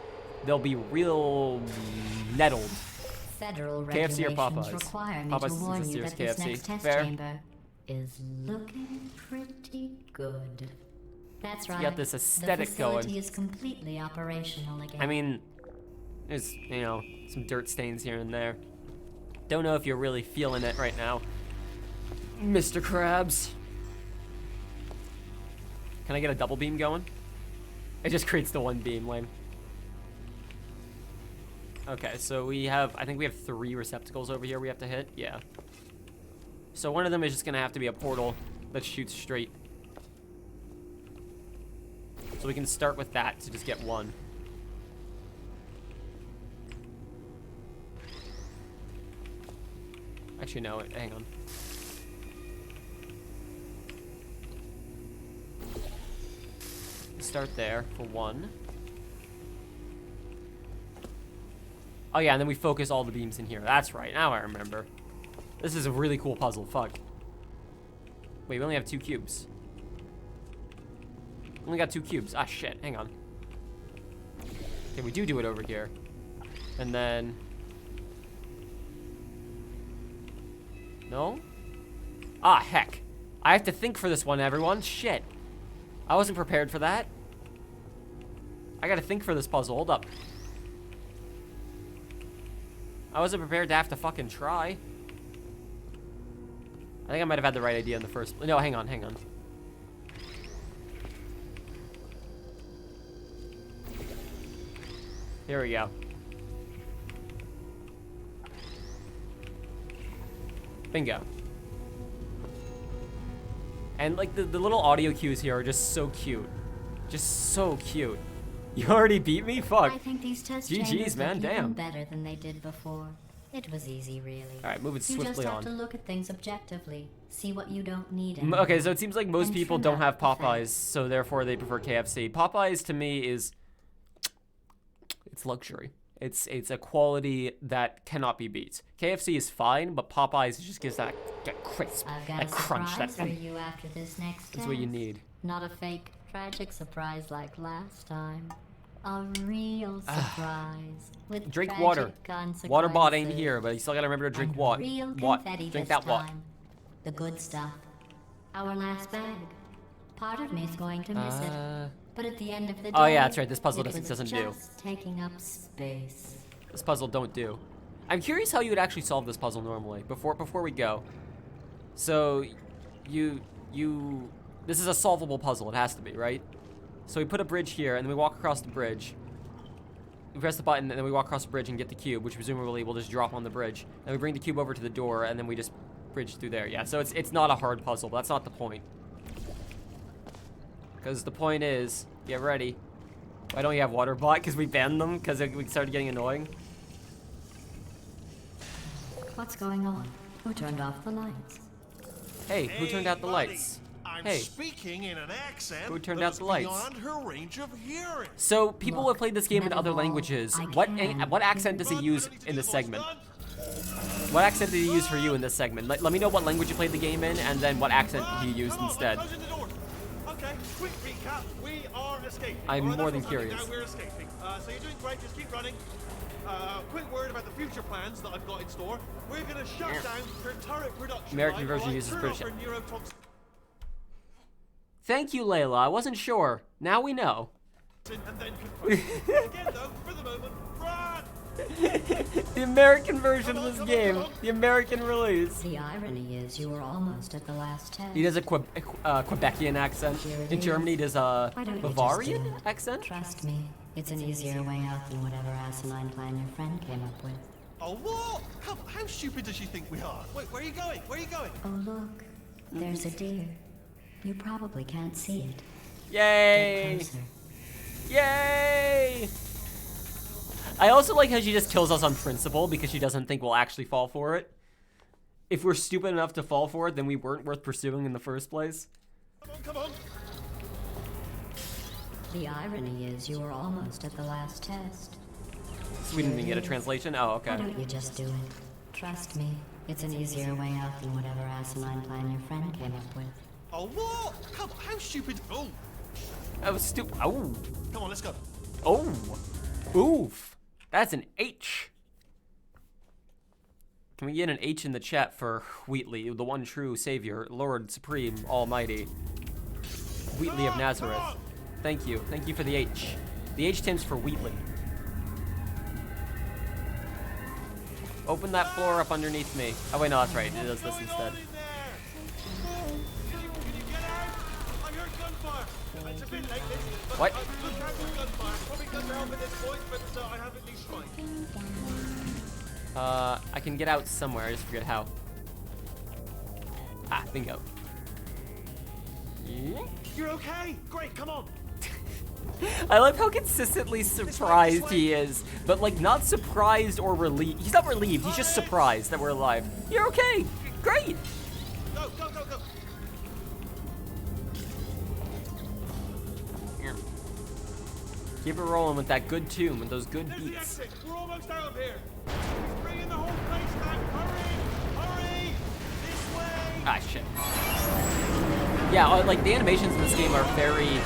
A: they'll be real nettled?
D: Federal
A: KFC or
D: regulations
A: Popeyes?
D: require me
A: Popeyes
D: to
A: is
D: warn
A: a
D: you
A: serious
D: that this
A: KFC.
D: next test
A: Fair.
D: chamber is looking pretty good. That's right.
A: got this aesthetic
D: the facility
A: going.
D: is completely operational again.
A: I mean, there's, some dirt stains here and there. Don't know if you're really feeling it right now, Mr. Krabs. Can I get a double beam going? It just creates the one beam, lame. Okay, so I think we have 3 receptacles over here we have to hit. Yeah. So one of them is just gonna have to be a portal that shoots straight. So we can start with that to just get one. Actually, no, hang on. Start there for one. Oh yeah, and then we focus all the beams in here. That's right, now I remember. This is a really cool puzzle, fuck. Wait, we only have 2 cubes. Only got 2 cubes. Ah, shit, hang on. Okay, we do it over here. And then... No? Ah, heck. I have to think for this one, everyone. Shit. I wasn't prepared for that. I gotta think for this puzzle. Hold up. I wasn't prepared to have to fucking try. I think I might have had the right idea in the first... No, hang on, hang on. Here we go. Bingo. And like the little audio cues here are just so cute. Just so cute. You already beat me? Fuck.
D: I think these test
A: GG's,
D: chambers
A: man,
D: look
A: damn.
D: even better than they did before. It was easy, really.
A: Alright, moving
D: You just
A: swiftly
D: have
A: on.
D: to look at things objectively, see what you don't need.
A: Okay,
D: anymore,
A: so it seems like most
D: and
A: people
D: trim
A: don't
D: out
A: have
D: the fat.
A: Popeyes, so therefore they prefer KFC. Popeyes to me is... It's luxury. It's a quality that cannot be beat. KFC is fine, but Popeyes just gives that crisp,
D: I've got
A: that
D: a
A: crunch,
D: surprise
A: that...
D: for you after this next
A: That's what you
D: test.
A: need.
D: Not a fake, tragic surprise like last time. A real surprise with
A: Drink
D: tragic
A: water.
D: consequences.
A: Water bot ain't here, but you still gotta remember to drink
D: And
A: water.
D: real
A: What?
D: confetti
A: Drink
D: this
A: that what?
D: time. The good stuff. Our last bag. Part of me's going to miss it. But at the end of the day,
A: Oh yeah, that's right. This puzzle
D: it was
A: doesn't do.
D: just taking up space.
A: This puzzle don't do. I'm curious how you would actually solve this puzzle normally. Before we go. So, this is a solvable puzzle. It has to be, right? So we put a bridge here, and then we walk across the bridge. We press the button, and then we walk across the bridge and get the cube, which presumably will just drop on the bridge. And we bring the cube over to the door, and then we just bridge through there. Yeah, so it's not a hard puzzle, but that's not the point. Because the point is, get ready. Why don't you have water bot? Because we banned them, because we started getting annoying.
D: What's going on? Who turned off the lights?
A: Hey, who turned out the
C: buddy.
A: lights?
C: I'm
A: Hey.
C: speaking in an accent
A: Who turned
C: that's
A: out the lights?
C: beyond her range of hearing.
A: So people
D: Look,
A: have played this game in
D: never
A: other
D: all
A: languages.
D: I
A: What
D: can.
A: what accent does he
C: Run,
A: use
C: I don't need to
A: in
C: do
A: this
C: voice,
A: segment?
C: done.
A: What accent did he use for you in this segment? Let me know what language you played the game in, and then what accent he used
C: Come on,
A: instead.
C: I'm closing the door. Okay, quick recap. We are escaping.
A: I'm
C: All right,
A: more
C: that's
A: than
C: what's happening
A: curious.
C: Now we're escaping. So you're doing great. Just keep running. Quick word about the future plans that I've got in store. We're gonna shut down her turret production.
A: American
C: line,
A: version
C: all right?
A: uses
C: Turn off
A: British-
C: her neurotoxin
A: Thank you, Layla. I wasn't sure. Now we know.
C: and then confront. Again, though, for the moment, run.
A: The American version of
C: Come on,
A: this
C: come on,
A: game.
C: come on.
A: The American release.
D: The irony is you were almost at the last test.
A: He does a Quebecian accent.
D: Here it
A: In
D: is.
A: Germany, he does a
D: Why don't you just
A: Bavarian
D: do it?
A: accent.
D: Trust me, it's an easier way out than whatever asinine plan your friend came up with.
C: Oh, what? How stupid does she think we are? Wait, where are you going? Where are you going?
D: Oh look, there's a deer. You probably can't see it. Get
A: Yay!
D: closer.
A: Yay! I also like how she just kills us on principle because she doesn't think we'll actually fall for it. If we're stupid enough to fall for it, then we weren't worth pursuing in the first place.
C: Come on, come on.
D: The irony is you were almost at the last test.
A: So we didn't even get a translation? Oh,
D: Why
A: okay.
D: don't you just do it? Trust me, it's an easier way out than whatever asinine plan your friend came up with.
C: Oh, what? How stupid? Oh,
A: That was stupid. Oh.
C: come on, let's go.
A: Oh. Oof. That's an H. Can we get an H in the chat for Wheatley, the one true savior, Lord Supreme Almighty? Wheatley of Nazareth. Thank you. Thank you for the H. The H stands for Wheatley. Open that floor up underneath me. Oh wait, no, that's right. It does this
C: What's
A: instead.
C: going on in there? Can you get out? I heard gunfire. It's a bit late, Liz, but
A: What?
C: look out for gunfire. Probably doesn't help at this point, but I have at least tried.
A: I can get out somewhere. I just forget how. Ah, bingo. Yeah.
C: You're okay? Great, come on.
A: I love how consistently surprised he is, but like not surprised or relieved. He's not relieved, he's just surprised that we're alive. You're okay, great.
C: Go, go, go, go.
A: Here. Keep it rolling with that good tune, with those good
C: There's the
A: beats.
C: exit. We're almost out of here. Bring in the whole place back. Hurry, hurry. This way.
A: Ah, shit. Yeah, like the animations in this game are very...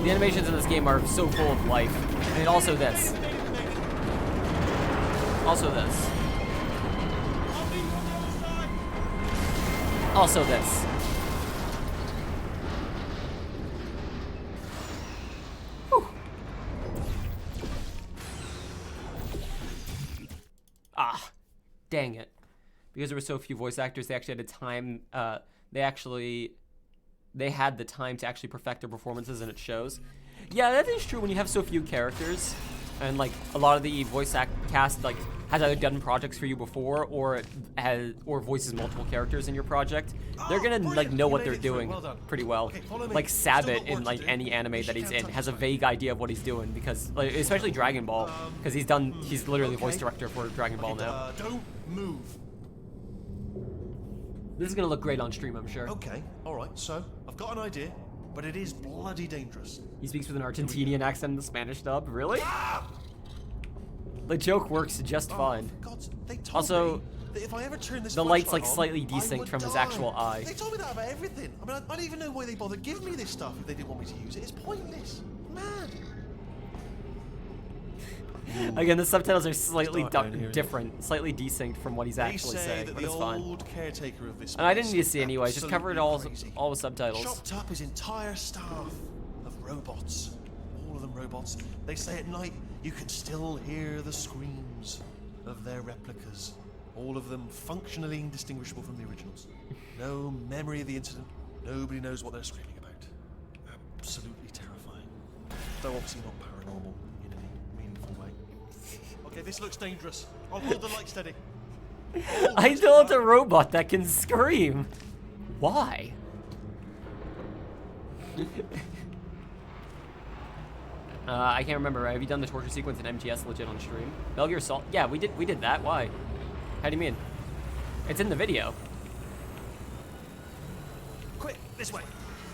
A: The animations in this game are so full of life. And also this. Also this.
C: I'll meet you on the other side.
A: Also this. Whew. Ah, dang it. Because there were so few voice actors, they actually had a time, they had the time to actually perfect their performances, and it shows. Yeah, that is true when you have so few characters, and like a lot of the voice cast like has either done projects for you before or voices multiple characters in your project. They're gonna like know what they're doing pretty well. Like Sabat in like any anime that he's in has a vague idea of what he's doing because, like, especially Dragon Ball, because he's literally the voice director for Dragon Ball now.
C: Don't move.
A: This is gonna look great on stream, I'm sure.
C: Okay, all right. So I've got an idea, but it is bloody dangerous.
A: He speaks with an Argentinian accent in the Spanish dub. Really? The joke works just fine.
C: They told
A: Also,
C: me that if I ever turn this
A: the light's
C: flashlight
A: like
C: on,
A: slightly
C: I
A: desynced
C: would
A: from his
C: die.
A: actual eye.
C: They told me that about everything. I mean, I don't even know why they bothered giving me this stuff if they didn't want me to use it. It's pointless. Man.
A: Again, the subtitles are slightly
C: Start down here.
A: different, slightly desynced from what he's
C: They
A: actually
C: say
A: saying,
C: that
A: but
C: the
A: it's fine.
C: old caretaker of this
A: And I didn't
C: place
A: need to see
C: is
A: anyway, just cover it all
C: absolutely crazy.
A: with subtitles.
C: Chopped up his entire staff of robots. All of them robots. They say at night you can still hear the screams of their replicas. All of them functionally indistinguishable from the originals. No memory of the incident. Nobody knows what they're screaming about. Absolutely terrifying. Though obviously not paranormal in any meaningful way. Okay, this looks dangerous. I'll hold the light steady.
A: I built a robot that can scream. Why? I can't remember. Have you done the torture sequence in MGS legit on stream? Metal Gear Solid? Yeah, we did that. Why? How do you mean? It's in the video.
C: Quick, this way.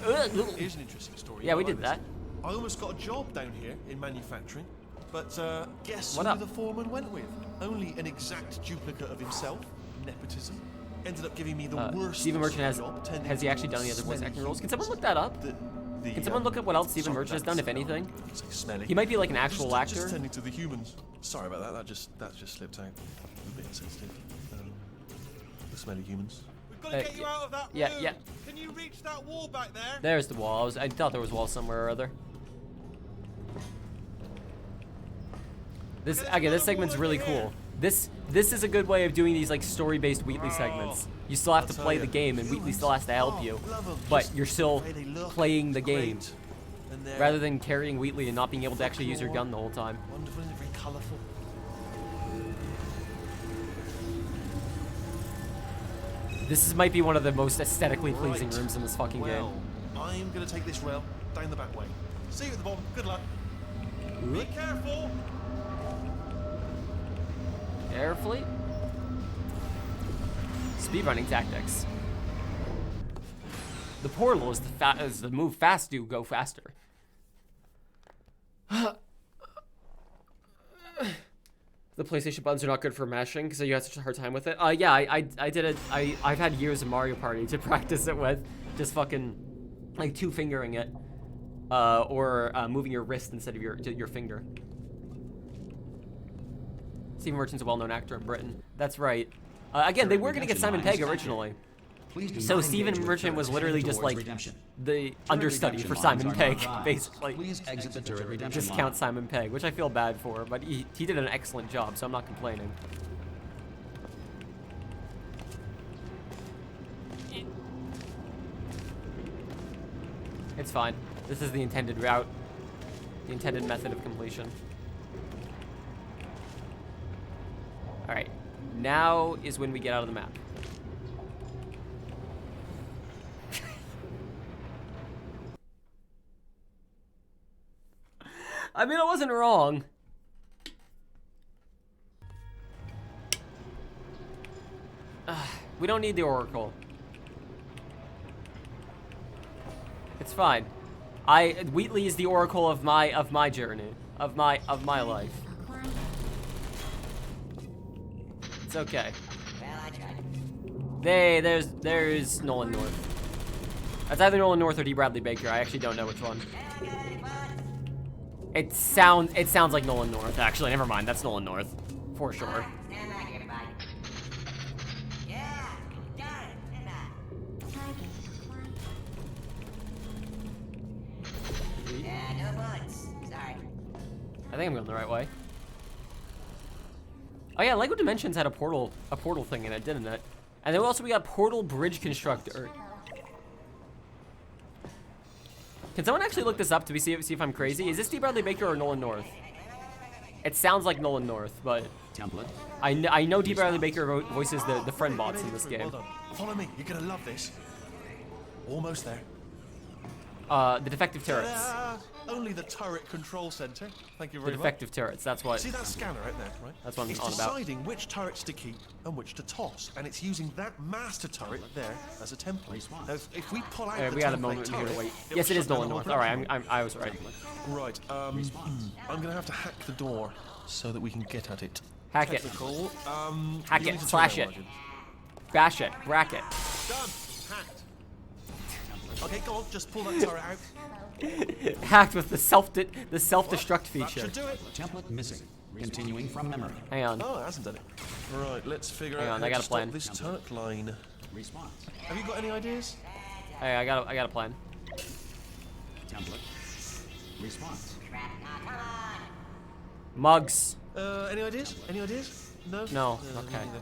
C: Here's an interesting story.
A: Yeah, we
C: I
A: did
C: like
A: that.
C: this. I almost got a job down here in manufacturing, but guess
A: What
C: who
A: up?
C: the foreman went with? Only an exact duplicate of himself. Nepotism. Ended up giving me the worst.
A: Steven Merchant
C: job,
A: has he actually done the other voice acting roles? Can someone look that up? Can someone look at what else Steven Merchant has done, if anything?
C: Smelly.
A: He might be like an actual
C: Just
A: actor.
C: tending to the humans. Sorry about that. That just slipped out. A bit insensitive. The smelly humans.
G: We've got to get you out of that room.
A: Yeah.
G: Can you reach that wall back there?
A: There's the wall. I thought there was a wall somewhere or other. This segment's really cool. This is a good way of doing these like story-based Wheatley segments. You still have to play the game, and Wheatley still has to help you, but you're still playing the game rather than carrying Wheatley and not being able to actually use your gun the whole time.
C: Wonderful, isn't it? Very colourful.
A: This might be one of the most aesthetically pleasing rooms in this fucking game.
C: Well, I'm gonna take this rail down the back way. See you at the bottom. Good luck. Be careful.
A: Carefully. Speedrunning tactics. The portal is the move fast to go faster. The PlayStation buttons are not good for mashing, so you had such a hard time with it. Yeah, I did it. I've had years of Mario Party to practice it with, just fucking like two fingering it, or moving your wrist instead of your finger. Steven Merchant's a well-known actor in Britain. That's right. Again, they were gonna get Simon Pegg originally. So Steven Merchant was literally just like the understudy for Simon Pegg, basically.
B: Please exit the turret redemption line.
A: Discount Simon Pegg, which I feel bad for, but he did an excellent job, so I'm not complaining. It's fine. This is the intended route, the intended method of completion. All right, now is when we get out of the map. I mean, I wasn't wrong. We don't need the Oracle. It's fine. Wheatley is the Oracle of my journey, of my life. It's okay. There's Nolan North. It's either Nolan North or D. Bradley Baker. I actually don't know which one. It sounds like Nolan North. Actually, never mind. That's Nolan North, for sure. I think I'm going the right way. Oh yeah, Lego Dimensions had a portal thing in it, didn't it? And then also we got Portal Bridge Constructor. Can someone actually look this up to see if I'm crazy? Is this D. Bradley Baker or Nolan North? It sounds like Nolan North, but
B: Template.
A: I know D. Bradley Baker voices the friend bots in this game.
C: Well done. Follow me. You're gonna love this. Almost there.
A: The defective turrets.
C: Only the turret control center. Thank you very
A: The
C: much.
A: defective turrets. That's what.
C: See that scanner right there, right?
A: That's what I'm
C: it's
A: on about.
C: deciding which turrets to keep and which to toss, and it's using that master turret there as a template. Now, if we pull out the
A: We got a
C: template
A: moment here
C: turret,
A: to wait.
C: it
A: Yes,
C: will
A: it is
C: shut down
A: Nolan
C: the
A: North.
C: whole
A: All right,
C: production.
A: I was right.
C: Right. I'm gonna have to hack the door so that we can get at it.
A: Hack it.
C: Technical.
A: Hack
C: you
A: it.
C: need to
A: Slash
C: turn
A: it.
C: that
A: Bash it. Rack it.
C: Done. Hacked. Okay, go on. Just pull that turret out.
A: Hacked with the self-destruct feature.
C: Should do it.
B: Template missing. Continuing from memory.
A: Hang on.
C: Oh, it hasn't done it. Right, let's figure
A: Hang
C: out
A: on,
C: how
A: I got
C: to
A: a
C: stop
A: plan.
C: this turret line.
B: Response.
C: Have you got any ideas?
A: Hey, I got a plan.
B: Template. Response.
A: Mugs.
C: Any ideas? Any ideas? No.
A: No.
C: me
A: Okay.
C: neither.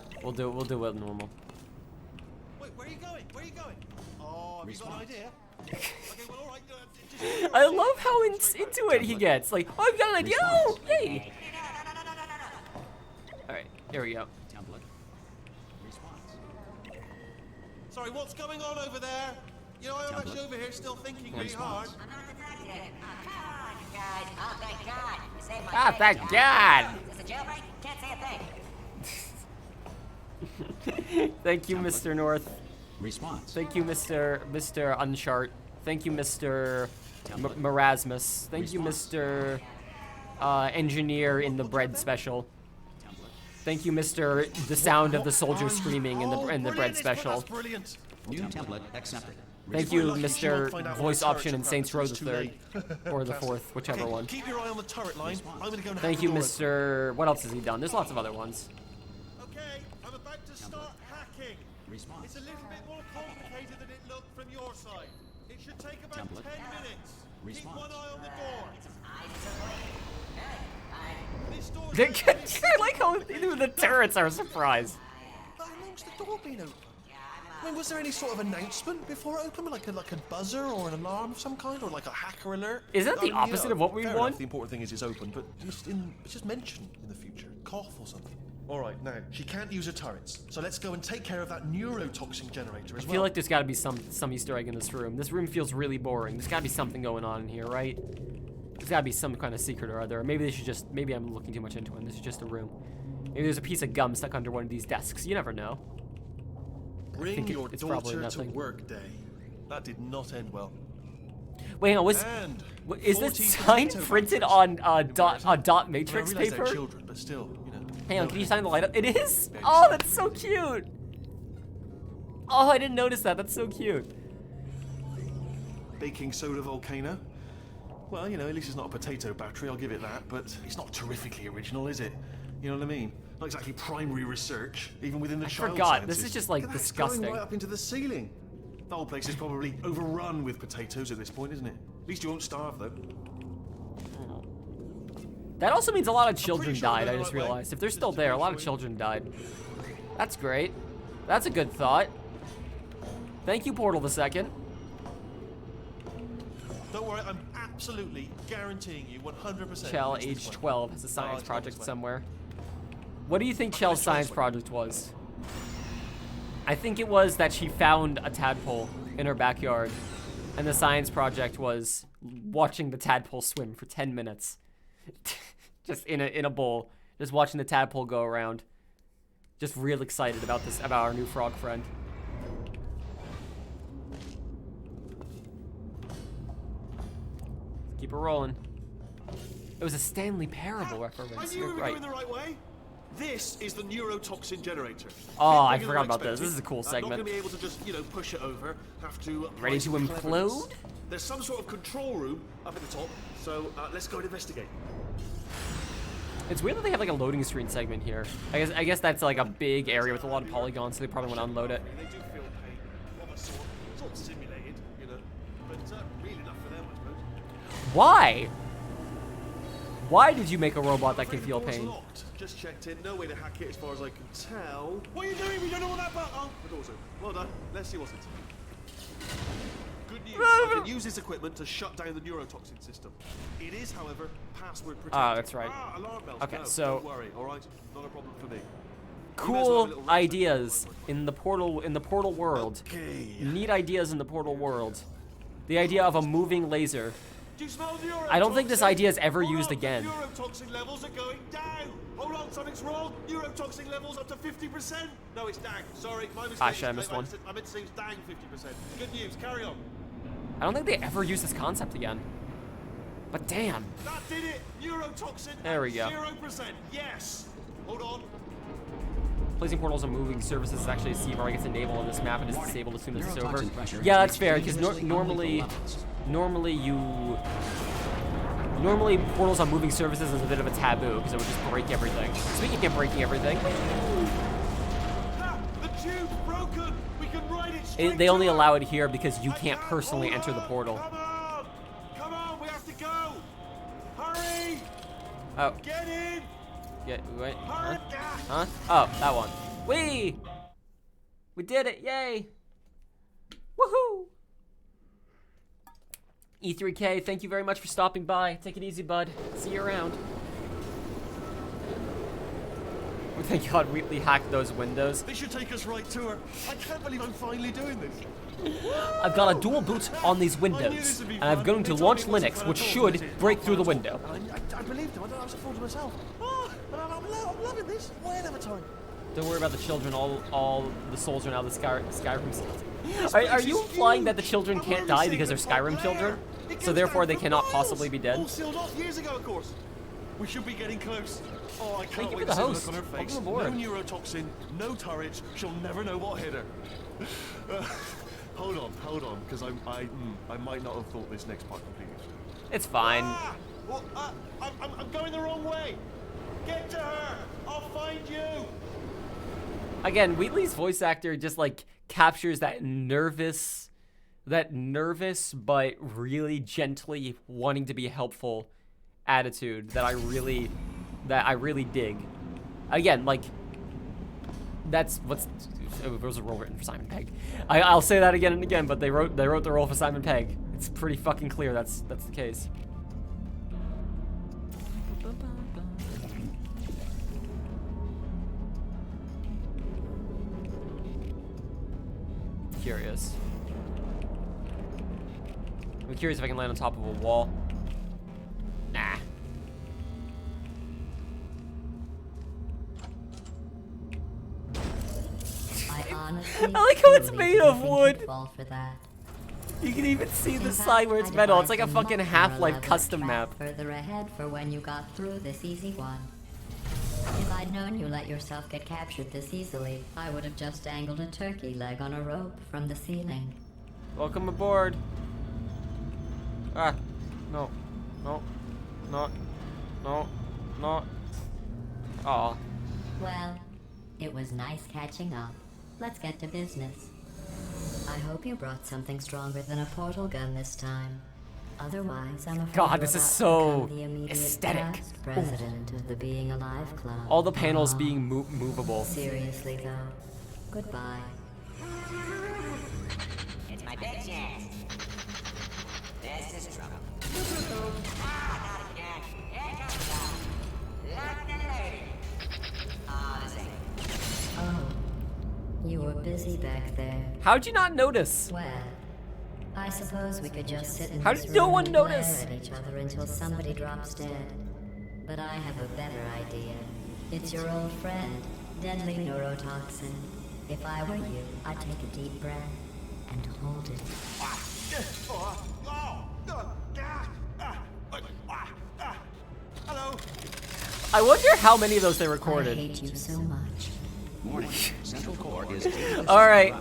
A: We'll do it normal.
C: Wait, where are you going? Where are you going? Oh, have you got an idea? Okay, well, all right.
A: I love how into it he gets. Like, oh, I've got an idea. Oh, yay! All right, here we go.
B: Template. Response.
C: Sorry, what's going on over there? You know, I'm actually over here still thinking really hard.
A: Ah, thank God! Thank you, Mr. North.
B: Response.
A: Thank you, Mr. Unchart. Thank you, Mr. Marasmus. Thank you, Mr. Engineer in the bread special. Thank you, Mr. The sound of the soldier screaming in the bread special.
C: That's brilliant.
B: New template accepted.
A: Thank you, Mr. Voice Option in Saints Row the Third, or the Fourth, whichever
C: Okay,
A: one.
C: keep your eye on the turret line. I'm gonna go and
A: Thank
C: hack
A: you,
C: the door
A: Mr. What else has he done? There's lots of other ones.
C: Okay, I'm about to start hacking.
B: Response.
C: It's a little bit more complicated than it looked from your side. It should take about
B: Template.
C: 10 minutes. Keep
B: Response.
C: one eye on the door. This door's
A: I like how even the turrets are surprised.
C: How long's the door been open? I mean, was there any sort of announcement before it opened, like a buzzer or an alarm of some kind, or like a hacker alert?
A: Is that the
C: I mean,
A: opposite of what we
C: fair
A: want?
C: enough, the important thing is it's open, but just mention in the future, cough or something. All right, now she can't use her turrets, so let's go and take care of that neurotoxin generator as
A: I
C: well.
A: feel like there's got to be some Easter egg in this room. This room feels really boring. There's got to be something going on in here, right? There's got to be some kind of secret or other. Maybe maybe I'm looking too much into it. And this is just a room. Maybe there's a piece of gum stuck under one of these desks. You never know.
C: Bring your
A: it's probably
C: daughter to
A: nothing.
C: work day. That did not end well.
A: Wait, hang on.
C: And
A: Is
C: 40
A: this sign
C: potato
A: printed
C: batteries.
A: on dot
C: I
A: matrix
C: realize they're
A: paper?
C: children, but still, you know.
A: Hang on,
C: no
A: can you
C: hand.
A: sign the light up? It is? Oh, that's so cute. Oh, I didn't notice that. That's so cute.
C: Baking soda volcano. Well, you know, at least it's not a potato battery, I'll give it that, but it's not terrifically original, is it? You know what I mean? Not exactly primary research, even within the child
A: forgot.
C: sciences.
A: This is just, like,
C: Look at that, it's
A: disgusting.
C: going right up into the ceiling. The whole place is probably overrun with potatoes at this point, isn't it? At least you won't starve, though.
A: That also means a lot of children
C: sure we're
A: died, I
C: going
A: just
C: the right way.
A: realized. If they're
C: Just
A: still
C: to
A: there, a
C: make
A: lot of
C: sure.
A: children died. That's great. That's a good thought. Thank you, Portal the Second.
C: Don't worry, I'm absolutely guaranteeing you 100%.
A: Chell,
C: it's this
A: age
C: way.
A: 12, has a
C: Oh,
A: science
C: it's not
A: project
C: this way.
A: somewhere. What do you think
C: Okay,
A: Chell's
C: let's try
A: science
C: this way.
A: project was? I think it was that she found a tadpole in her backyard, and the science project was watching the tadpole swim for 10 minutes. Just in a bowl, just watching the tadpole go around. Just real excited about our new frog friend. Keep it rolling. It was a Stanley Parable reference.
C: I knew we were going the right way. This is the neurotoxin generator.
A: Oh, I forgot about this. This is a cool segment.
C: Not gonna be able to just, push it over. Have to.
A: Ready to implode?
C: There's some sort of control room up at the top, so let's go and investigate.
A: It's weird that they have like a loading screen segment here. I guess that's like a big area with a lot of polygons, so they probably want to unload it.
C: They do feel pain of a sort. It's all simulated, but real enough for them, I suppose.
A: Why? Why did you make a robot that can feel
C: Door's
A: pain?
C: locked. Just checked in. No way to hack it as far as I can tell. What are you doing? We don't know what that button. Oh, the door's open. Well done. Let's see what's inside. Good news. I can use this equipment to shut down the neurotoxin system. It is, however, password protected.
A: Ah, that's right.
C: Alarm bells.
A: Okay,
C: No,
A: so
C: don't worry. All right, not a problem for me.
A: cool ideas in the portal world.
C: Okay.
A: Neat ideas in the portal world. The idea of a moving laser.
C: Do you smell neurotoxin?
A: I don't think this idea is ever
C: Hold
A: used
C: on,
A: again.
C: Neurotoxin levels are going down. Hold on, something's wrong. Neurotoxin levels up to 50%. No, it's down. Sorry, my mistake.
A: Ah, shit, I missed one.
C: I meant to say it's down 50%. Good news. Carry on.
A: I don't think they ever use this concept again. But damn.
C: That did it. Neurotoxin.
A: There we go.
C: 0%. Yes. Hold on.
A: Placing portals on moving surfaces is actually a CVR gets enabled on this map and is disabled as soon as it's over.
B: Neurotoxin pressure
A: Yeah, that's
B: has
A: fair,
B: reached
A: because
B: previously
A: normally
B: unlawful levels.
A: normally portals on moving surfaces is a bit of a taboo, because it would just break everything. Speaking of breaking everything,
C: Ah, the tube's broken. We can ride it straight
A: they only
C: to her.
A: allow it here because you
C: I
A: can't personally
C: hold
A: enter the
C: on.
A: portal.
C: Come on, we have to go. Hurry.
A: Oh,
C: Get in.
A: yeah, wait,
C: Hurry.
A: huh? Oh, that one. We did it, yay! Woohoo! E3K, thank you very much for stopping by. Take it easy, bud. See you around. Oh, thank God Wheatley hacked those windows.
C: This should take us right to her. I can't believe I'm finally doing this.
A: I've got a dual boot on these windows, and I'm going to launch Linux, which should break through the window.
C: I believed him. I was a fool to myself. Oh, I'm loving this. Why another time?
A: Don't worry about the children. All the souls are now the Skyrim. Are you implying that the children can't die because they're Skyrim children? So therefore they cannot possibly be dead?
C: All sealed off years ago, of course. We should be getting close. Oh, I can't
A: Thank you
C: wait
A: for the
C: to see
A: host.
C: the look on her face.
A: Welcome aboard.
C: No neurotoxin, no turrets. She'll never know what hit her. Hold on, because I might not have thought this next part completely.
A: It's fine.
C: Ah! Well, I'm going the wrong way. Get to her. I'll find you.
A: Again, Wheatley's voice actor just like captures that nervous but really gently wanting to be helpful attitude that I really dig. Again, like that's what's it was a role written for Simon Pegg. I'll say that again and again, but they wrote the role for Simon Pegg. It's pretty fucking clear that's the case. Curious. I'm curious if I can land on top of a wall. Nah.
D: Honestly,
A: I like how it's
D: really
A: made
D: didn't
A: of
D: think
A: wood.
D: you'd fall for that.
A: You can even see the
D: In fact,
A: side where it's
D: I
A: metal. It's like a
D: devised
A: fucking
D: much more
A: Half-Life
D: elaborate
A: custom
D: trap
A: map.
D: Further ahead for when you got through this easy one. If I'd known you let yourself get captured this easily, I would have just dangled a turkey leg on a rope from the ceiling.
A: Welcome aboard. Ah, no, no, not, no, not. Aw.
D: Well, it was nice catching up. Let's get to business. I hope you brought something stronger than a portal gun this time. Otherwise, I'm afraid
A: God,
D: you're
A: this is
D: about to
A: so
D: become the immediate
A: aesthetic.
D: past president of the Being Alive Club.
A: All the panels
D: Aw.
A: being movable.
D: Seriously though, goodbye.
H: It's my big chance. This is trouble. Ah, not again. Here comes the London lady. Ah, this ain't.
D: Oh, you were busy back there.
A: How'd you not notice?
D: Well, I suppose we could just sit in
A: How
D: this
A: did no
D: room
A: one
D: and glare
A: notice?
D: at each other until somebody drops dead. But I have a better idea. It's your old friend, deadly neurotoxin. If I were you, I'd take a deep breath and hold it.
C: Hello.
A: I wonder how many of those they
D: I
A: recorded.
D: hate you so much.
B: Warning. Central core is...
A: All right.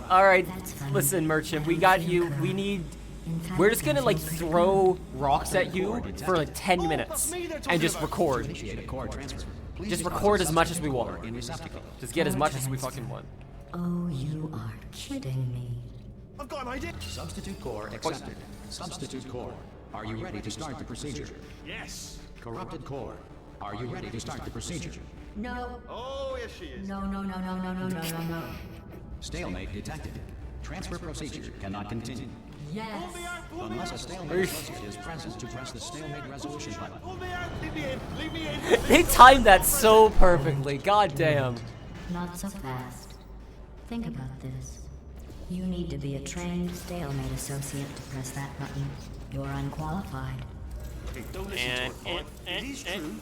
D: That's fine.
A: Listen, Merchant, we got you. We need.
D: In fact,
A: We're just gonna
D: I
A: like
D: feel pretty
A: throw rocks at you for like 10 minutes
C: that's me they're talking
A: and just
C: about.
A: record.
B: Initiate a core transfer. Please
A: Just
B: deposit
A: record as much as we
B: substitute
A: want.
B: core in receptacle.
A: Just get as much as we fucking want.
D: Oh, you are kidding me.
C: I've got an idea.
B: Substitute core accepted. Substitute core. Are you ready to start the procedure?
C: Yes.
B: Corrupted core. Are you ready to start the procedure?
D: No.
C: Oh, yes, she is.
D: No, no, no, no, no, no, no, no, no.
B: Stalemate detected. Transfer procedure cannot continue.
D: Yes.
C: Pull me out, pull me
B: Unless a
C: out.
B: stalemate associate is present to press the stalemate resolution button.
C: Pull me out. Leave me in. Leave me in.
A: They timed that so perfectly. God damn.
D: Not so fast. Think about this. You need to be a trained stalemate associate to press that button. You're unqualified.
C: Okay, don't listen to her. It is true.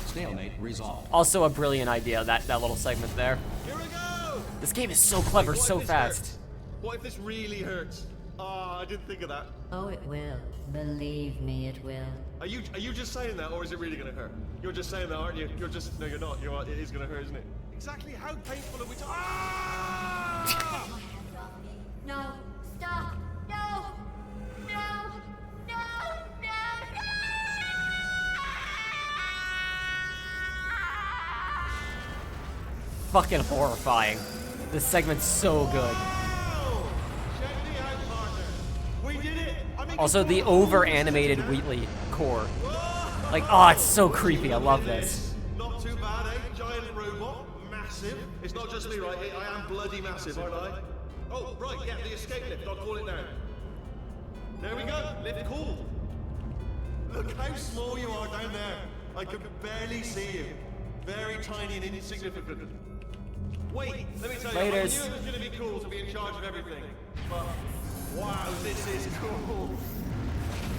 B: Stalemate resolved.
A: Also a brilliant idea, that little segment there.
C: Here we go.
A: This game is so clever,
C: What
A: so
C: if this
A: fast.
C: hurts? What if this really hurts? Ah, I didn't think of that.
D: Oh, it will. Believe me, it will.
C: Are you just saying that, or is it really gonna hurt? You're just saying that, aren't you? You're just no, you're not. It is gonna hurt, isn't it? Exactly how painful are we talking? Ah!
E: No, stop! No! No! No! No!
A: Fucking horrifying. This segment's so good.
C: Oh! Check me out, partner. We did it. I mean,
A: Also, the over-animated Wheatley core. Like, oh, it's so creepy. I love this.
C: Not too bad, eh? Giant robot, massive. It's not just me, right? I am bloody massive, aren't I? Oh, right, yeah, the escape lift. I'll call it now. There we go. Lift cool. Look how small you are down there. I can barely see you. Very tiny and insignificant. Wait, let me tell you, I knew it was
A: Laters.
C: going to be cool to be in charge of everything. But, wow, this is cool.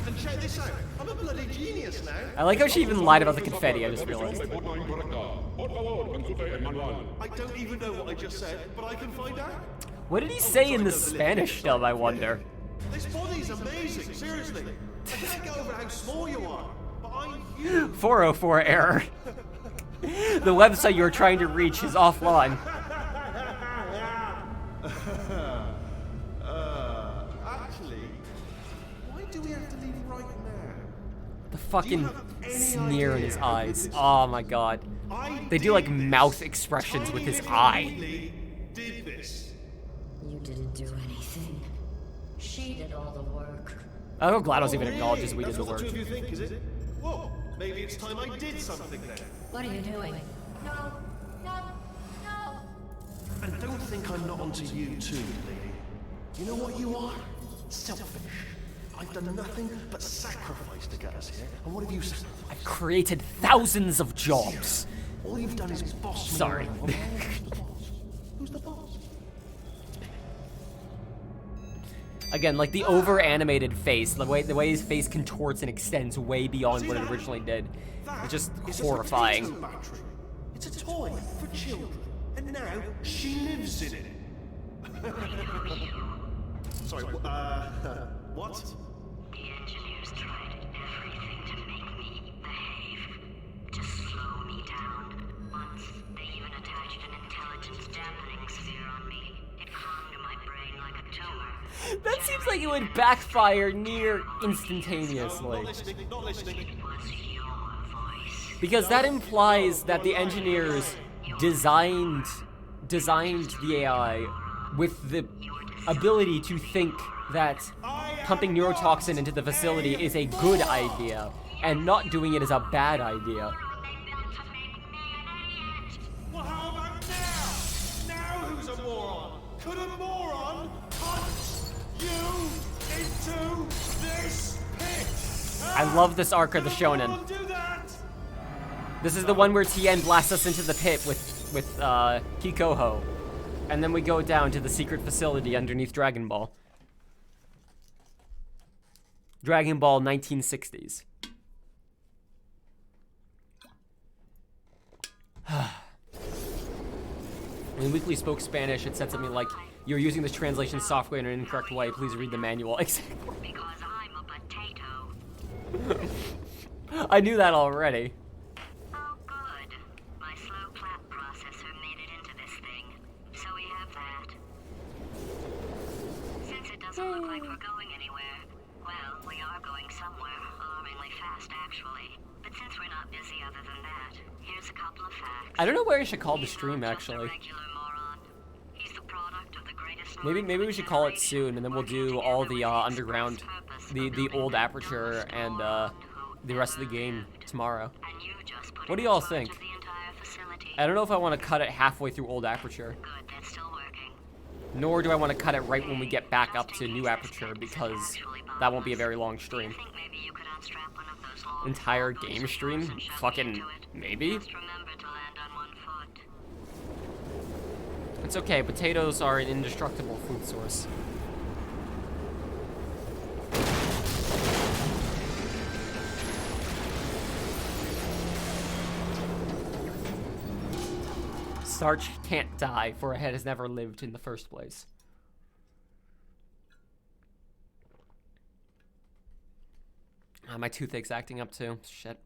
C: And check this out. I'm a bloody genius now.
A: I like how she even lied about the confetti, I just realized.
C: I don't even know what I just said, but I can find out.
A: What did he say in the Spanish dub, I wonder?
C: This body's amazing, seriously. I can't get over how small you are, but I'm huge.
A: 404 error. The website you were trying to reach is offline.
C: Actually, why do we have to leave right now?
A: The fucking
C: have any
A: sneer in
C: idea
A: his
C: who
A: eyes.
C: did this?
A: Oh my god.
C: I
A: They do like
C: did this.
A: mouth expressions with
C: Tiny
A: his
C: little
A: eye.
C: Wheatley did this.
D: You didn't do anything. She did all the work.
A: I don't know GLaDOS even
C: Oh,
A: acknowledges we
C: That's
A: did the
C: what
A: work.
C: the two of you think, is it? Whoa, maybe it's time I did something then.
D: What are you doing?
E: No! No! No!
C: And don't think I'm not onto you too, lady. You know what you are? Selfish. I've done nothing but sacrifice to get us here. And what have you sacrificed?
A: I've created thousands of jobs.
C: All you've done is boss me
A: Sorry.
C: around. Well, who's the boss? Who's the boss?
A: Again, like the over-animated face, the way his face contorts and extends way beyond
C: See
A: what it
C: that?
A: originally did.
C: That
A: It's just
C: is a
A: horrifying.
C: potato battery. It's a toy for children. And now she lives in it. Sorry, what?
H: The engineers tried everything to make me behave, to slow me down. Once, they even attached an intelligence dampening sphere on me. It calmed my brain like a tumor.
A: That seems like it would backfire near
C: Not
A: instantaneously.
C: listening, not listening.
H: It was your voice.
A: Because that implies that the engineers designed the AI with the ability to think that pumping neurotoxin into the facility is a good idea, and not doing it is a bad idea.
H: They built to make me an idiot.
C: Well, how about now? Now who's a moron? Could a moron punch you into this pit?
A: I love this arc of the shonen.
C: Don't do that!
A: This is the one where Tien blasts us into the pit with Kikoho. And then we go down to the secret facility underneath Dragon Ball. Dragon Ball 1960s. When Weekly spoke Spanish, it said something like, "You're using this translation software in an incorrect way. Please read the manual." Exactly.
H: Because I'm a potato.
A: I knew that already.
H: Oh, good. My slow clap processor made it into this thing. So we have that. Since it doesn't look like we're going anywhere, well, we are going somewhere, alarmingly fast, actually. But since we're not busy other than that, here's a couple of facts.
A: I don't know where you should call the
H: He's
A: stream,
H: not just a
A: actually.
H: regular moron. He's the product of the greatest
A: Maybe we should call it soon, and then we'll do all the underground, the old aperture, and the rest of the game tomorrow.
H: And you just put
A: What do
H: in
A: y'all
H: charge
A: think?
H: of the entire facility.
A: I don't know if I want to cut it halfway through old aperture,
H: Good, that's still working.
A: nor do I want to cut it right when we get back up to new aperture, because that won't be a very long stream.
H: Think maybe you could unstrap one of those long
A: Entire
H: cargo
A: game
H: suits
A: stream?
H: and shove me
A: Fucking
H: into it.
A: maybe?
H: Just remember to land on one foot.
A: It's okay, potatoes are an indestructible food source. Starch can't die, for a head has never lived in the first place. My toothache's acting up too. Shit.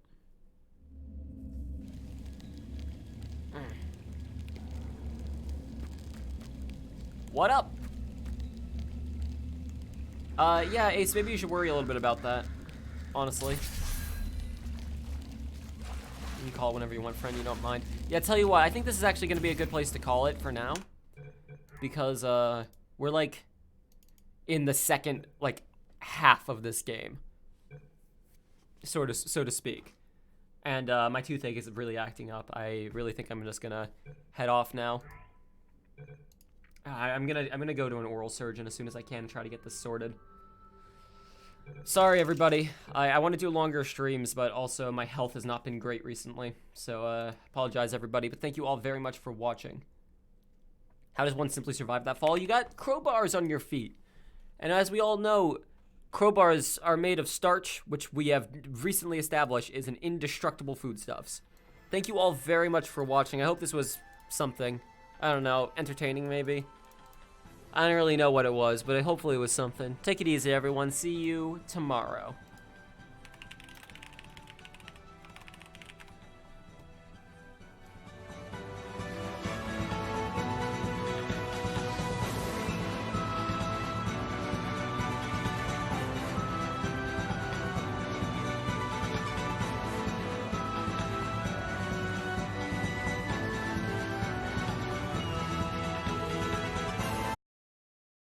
A: What up? Yeah, Ace, maybe you should worry a little bit about that, honestly. You can call it whenever you want, friend, you don't mind. Yeah, tell you what, I think this is actually going to be a good place to call it for now. Because, we're, like, in the second, like, half of this game. So to speak. And, my toothache is really acting up. I really think I'm just going to head off now. I'm gonna go to an oral surgeon as soon as I can and try to get this sorted. Sorry, everybody. I want to do longer streams, but also my health has not been great recently. So, apologize, everybody. But thank you all very much for watching. How does one simply survive that fall? You got crowbars on your feet. And as we all know, crowbars are made of starch, which we have recently established is an indestructible foodstuffs. Thank you all very much for watching. I hope this was something. I don't know, entertaining maybe? I don't really know what it was, but hopefully it was something. Take it easy, everyone. See you tomorrow.